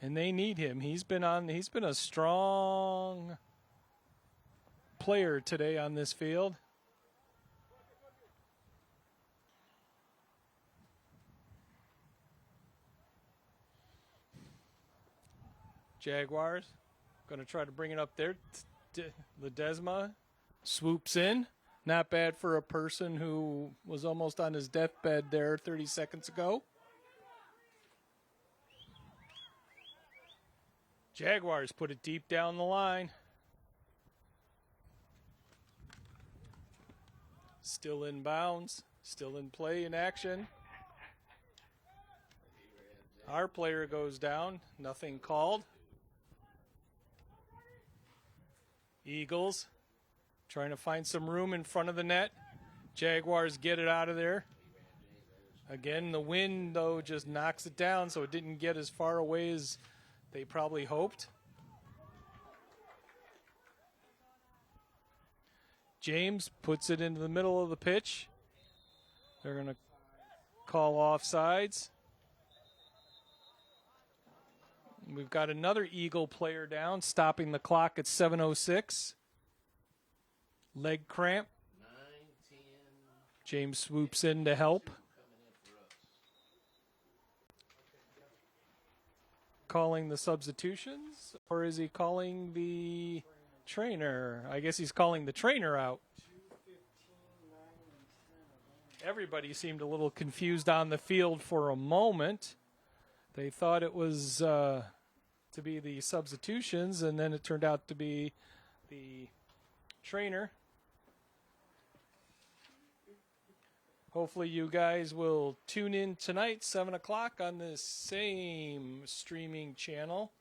and they need him. He's been a strong player today on this field. Jaguars going to try to bring it up there. Ledesma swoops in. Not bad for a person who was almost on his deathbed there 30 seconds ago. Jaguars put it deep down the line. Still in bounds. Still in play, in action. Our player goes down. Nothing called. Eagles trying to find some room in front of the net. Jaguars get it out of there. Again, the wind, though, just knocks it down, so it didn't get as far away as they probably hoped. James puts it into the middle of the pitch. They're going to call offsides. We've got another Eagle player down, stopping the clock at 7:06. Leg cramp. James swoops in to help. Calling the substitutions, or is he calling the trainer? I guess he's calling the trainer out. Everybody seemed a little confused on the field for a moment. They thought it was to be the substitutions, and then it turned out to be the trainer. Hopefully you guys will tune in tonight, 7 o'clock, on this same streaming channel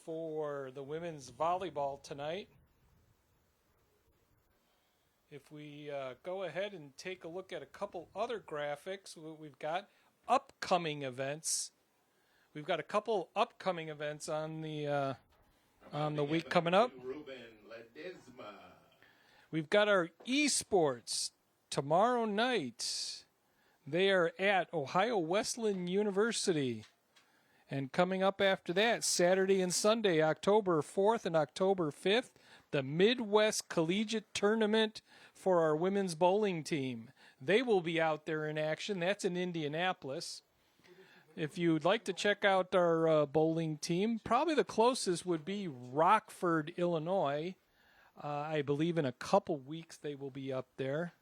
for the women's volleyball tonight. If we go ahead and take a look at a couple other graphics, we've got upcoming events. We've got a couple upcoming events on the week coming up. We've got our esports tomorrow night. They are at Ohio Wesleyan University. And coming up after that, Saturday and Sunday, October 4th and October 5th, the Midwest Collegiate Tournament for our women's bowling team. They will be out there in action. That's in Indianapolis. If you'd like to check out our bowling team, probably the closest would be Rockford, Illinois. I believe in a couple weeks they will be up there.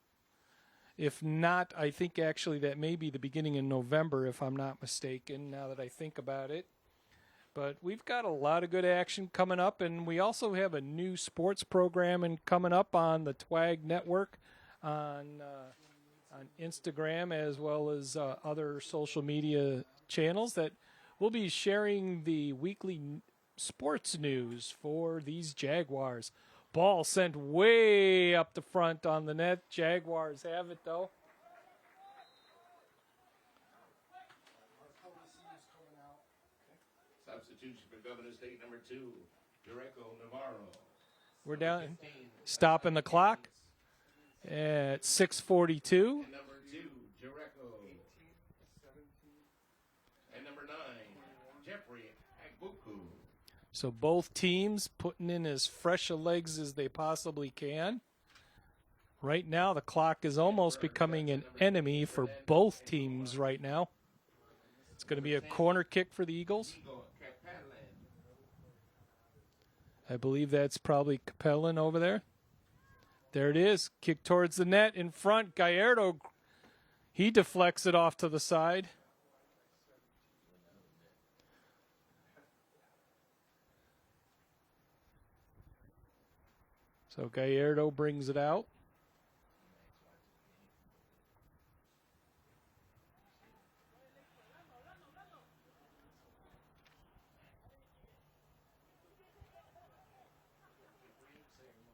If not, I think actually that may be the beginning of November, if I'm not mistaken, now that I think about it. But we've got a lot of good action coming up, and we also have a new sports program coming up on the TWAG network on Instagram, as well as other social media channels that will be sharing the weekly sports news for these Jaguars. Ball sent way up the front on the net. Jaguars have it, though. Substitution for Governor State number 2, Jericho Navarro. We're down, stopping the clock at 6:42. And number 2, Jericho. And number 9, Jeffrey So both teams putting in as fresh a legs as they possibly can. Right now, the clock is almost becoming an enemy for both teams right now. It's going to be a corner kick for the Eagles. I believe that's probably Capellan over there. There it is. Kick towards the net in front. Gallardo, he deflects it off to the side. So Gallardo brings it out.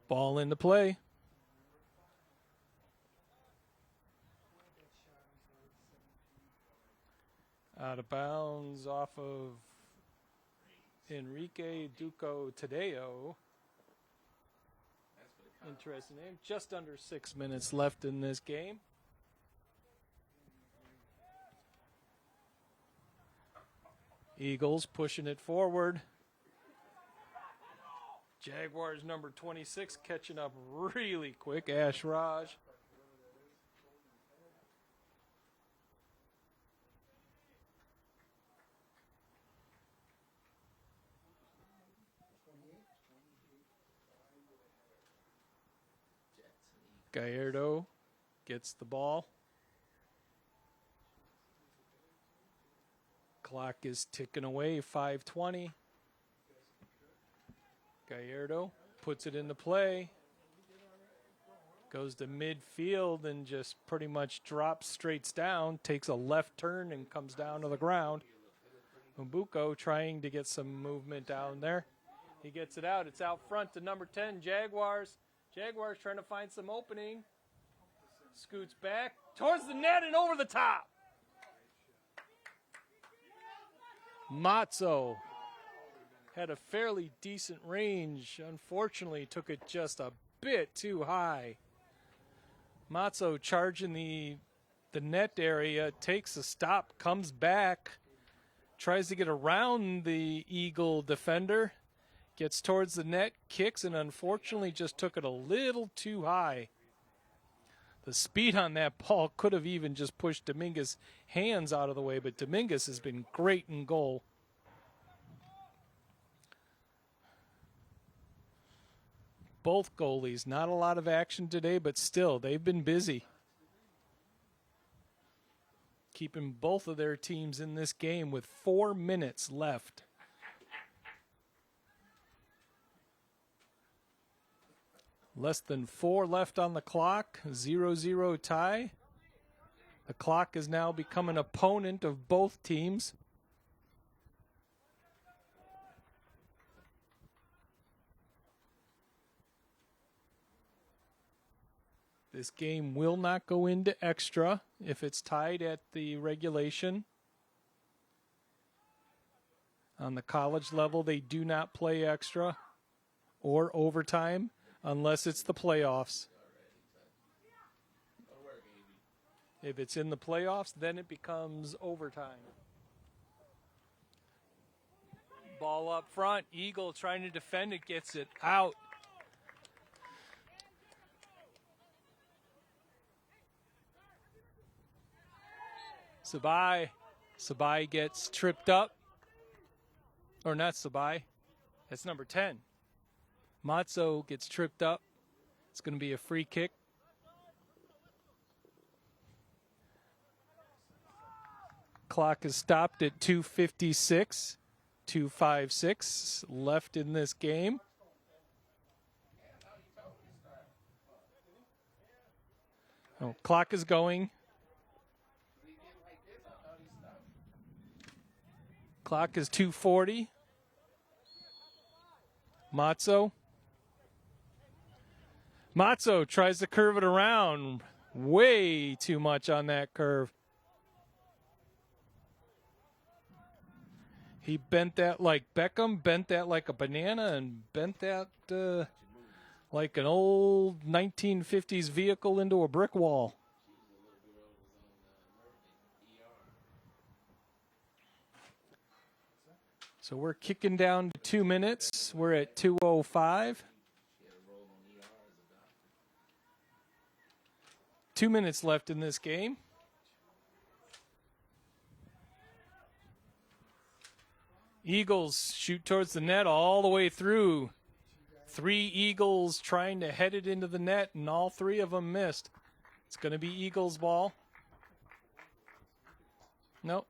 Ball into play. Out of bounds off of Enrique Duco Tadeo. Interesting name. Just under 6 minutes left in this game. Eagles pushing it forward. Jaguars number 26 catching up really quick. Ash Raj. Gallardo gets the ball. Clock is ticking away, 5:20. Gallardo puts it into play. Goes to midfield and just pretty much drops straight down, takes a left turn and comes down to the ground. Umbuko trying to get some movement down there. He gets it out. It's out front to number 10, Jaguars. Jaguars trying to find some opening. Scoots back towards the net and over the top. Mazzo had a fairly decent range. Unfortunately, took it just a bit too high. Mazzo charging the net area, takes a stop, comes back, tries to get around the Eagle defender, gets towards the net, kicks, and unfortunately just took it a little too high. The speed on that ball could have even just pushed Dominguez' hands out of the way, but Dominguez has been great in goal. Both goalies, not a lot of action today, but still, they've been busy. Keeping both of their teams in this game with 4 minutes left. Less than 4 left on the clock, 0-0 tie. The clock has now become an opponent of both teams. This game will not go into extra if it's tied at the regulation. On the college level, they do not play extra or overtime unless it's the playoffs. If it's in the playoffs, then it becomes overtime. Ball up front. Eagle trying to defend it, gets it out. Sabai gets tripped up. Or not Sabai. That's number 10. Mazzo gets tripped up. It's going to be a free kick. Clock is stopped at 2:56. 2:56 left in this game. Oh, clock is going. Clock is 2:40. Mazzo tries to curve it around. Way too much on that curve. He bent that like Beckham, bent that like a banana, and bent that like an old 1950s vehicle into a brick wall. So we're kicking down to 2 minutes. We're at 2:05. 2 minutes left in this game. Eagles shoot towards the net all the way through. 3 Eagles trying to head it into the net, and all 3 of them missed. It's going to be Eagles ball. Nope.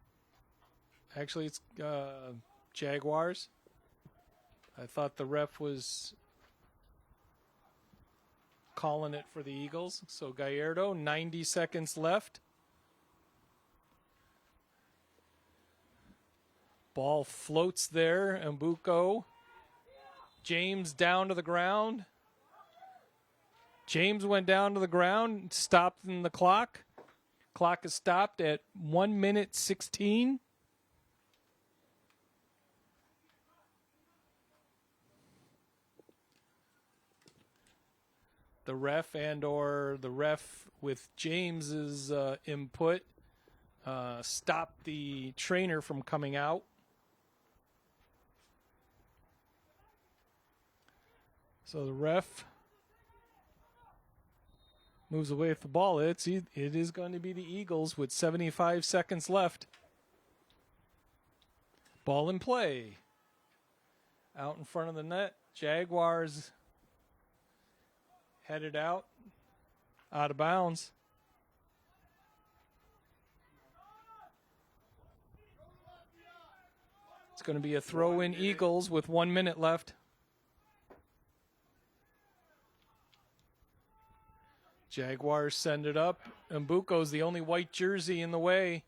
Actually, it's Jaguars. I thought the ref was calling it for the Eagles. So Gallardo, 90 seconds left. Ball floats there. Mbuko. James down to the ground. James went down to the ground, stopped in the clock. Clock is stopped at 1 minute 16. The ref and/or the ref with James's input stopped the trainer from coming out. So the ref moves away with the ball. It is going to be the Eagles with 75 seconds left. Ball in play. Out in front of the net. Jaguars headed out of bounds. It's going to be a throw-in Eagles with 1 minute left. Jaguars send it up. Mbuko's the only white jersey in the way.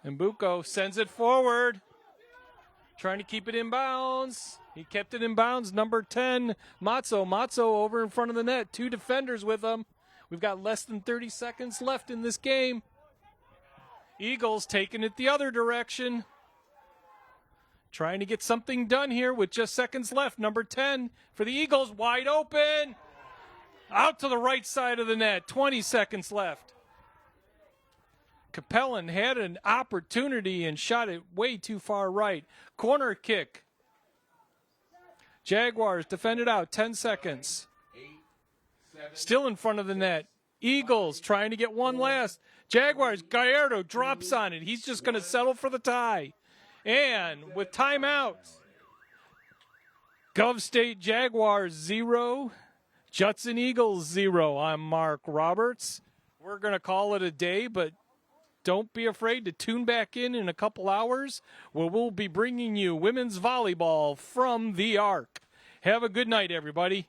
Mbuko sends it forward. Trying to keep it in bounds. He kept it in bounds. Number 10, Matzo. Matzo over in front of the net. 2 defenders with him. We've got less than 30 seconds left in this game. Eagles taking it the other direction. Trying to get something done here with just seconds left. Number 10 for the Eagles, wide open. Out to the right side of the net. 20 seconds left. Capellan had an opportunity and shot it way too far right. Corner kick. Jaguars defended out. 10 seconds. Still in front of the net. Eagles trying to get one last. Jaguars, Gallardo drops on it. He's just going to settle for the tie. And with timeouts, Gov State Jaguars 0, Judson Eagles 0. I'm Mark Roberts. We're going to call it a day, but don't be afraid to tune back in a couple hours where we'll be bringing you women's volleyball from the Arc. Have a good night, everybody.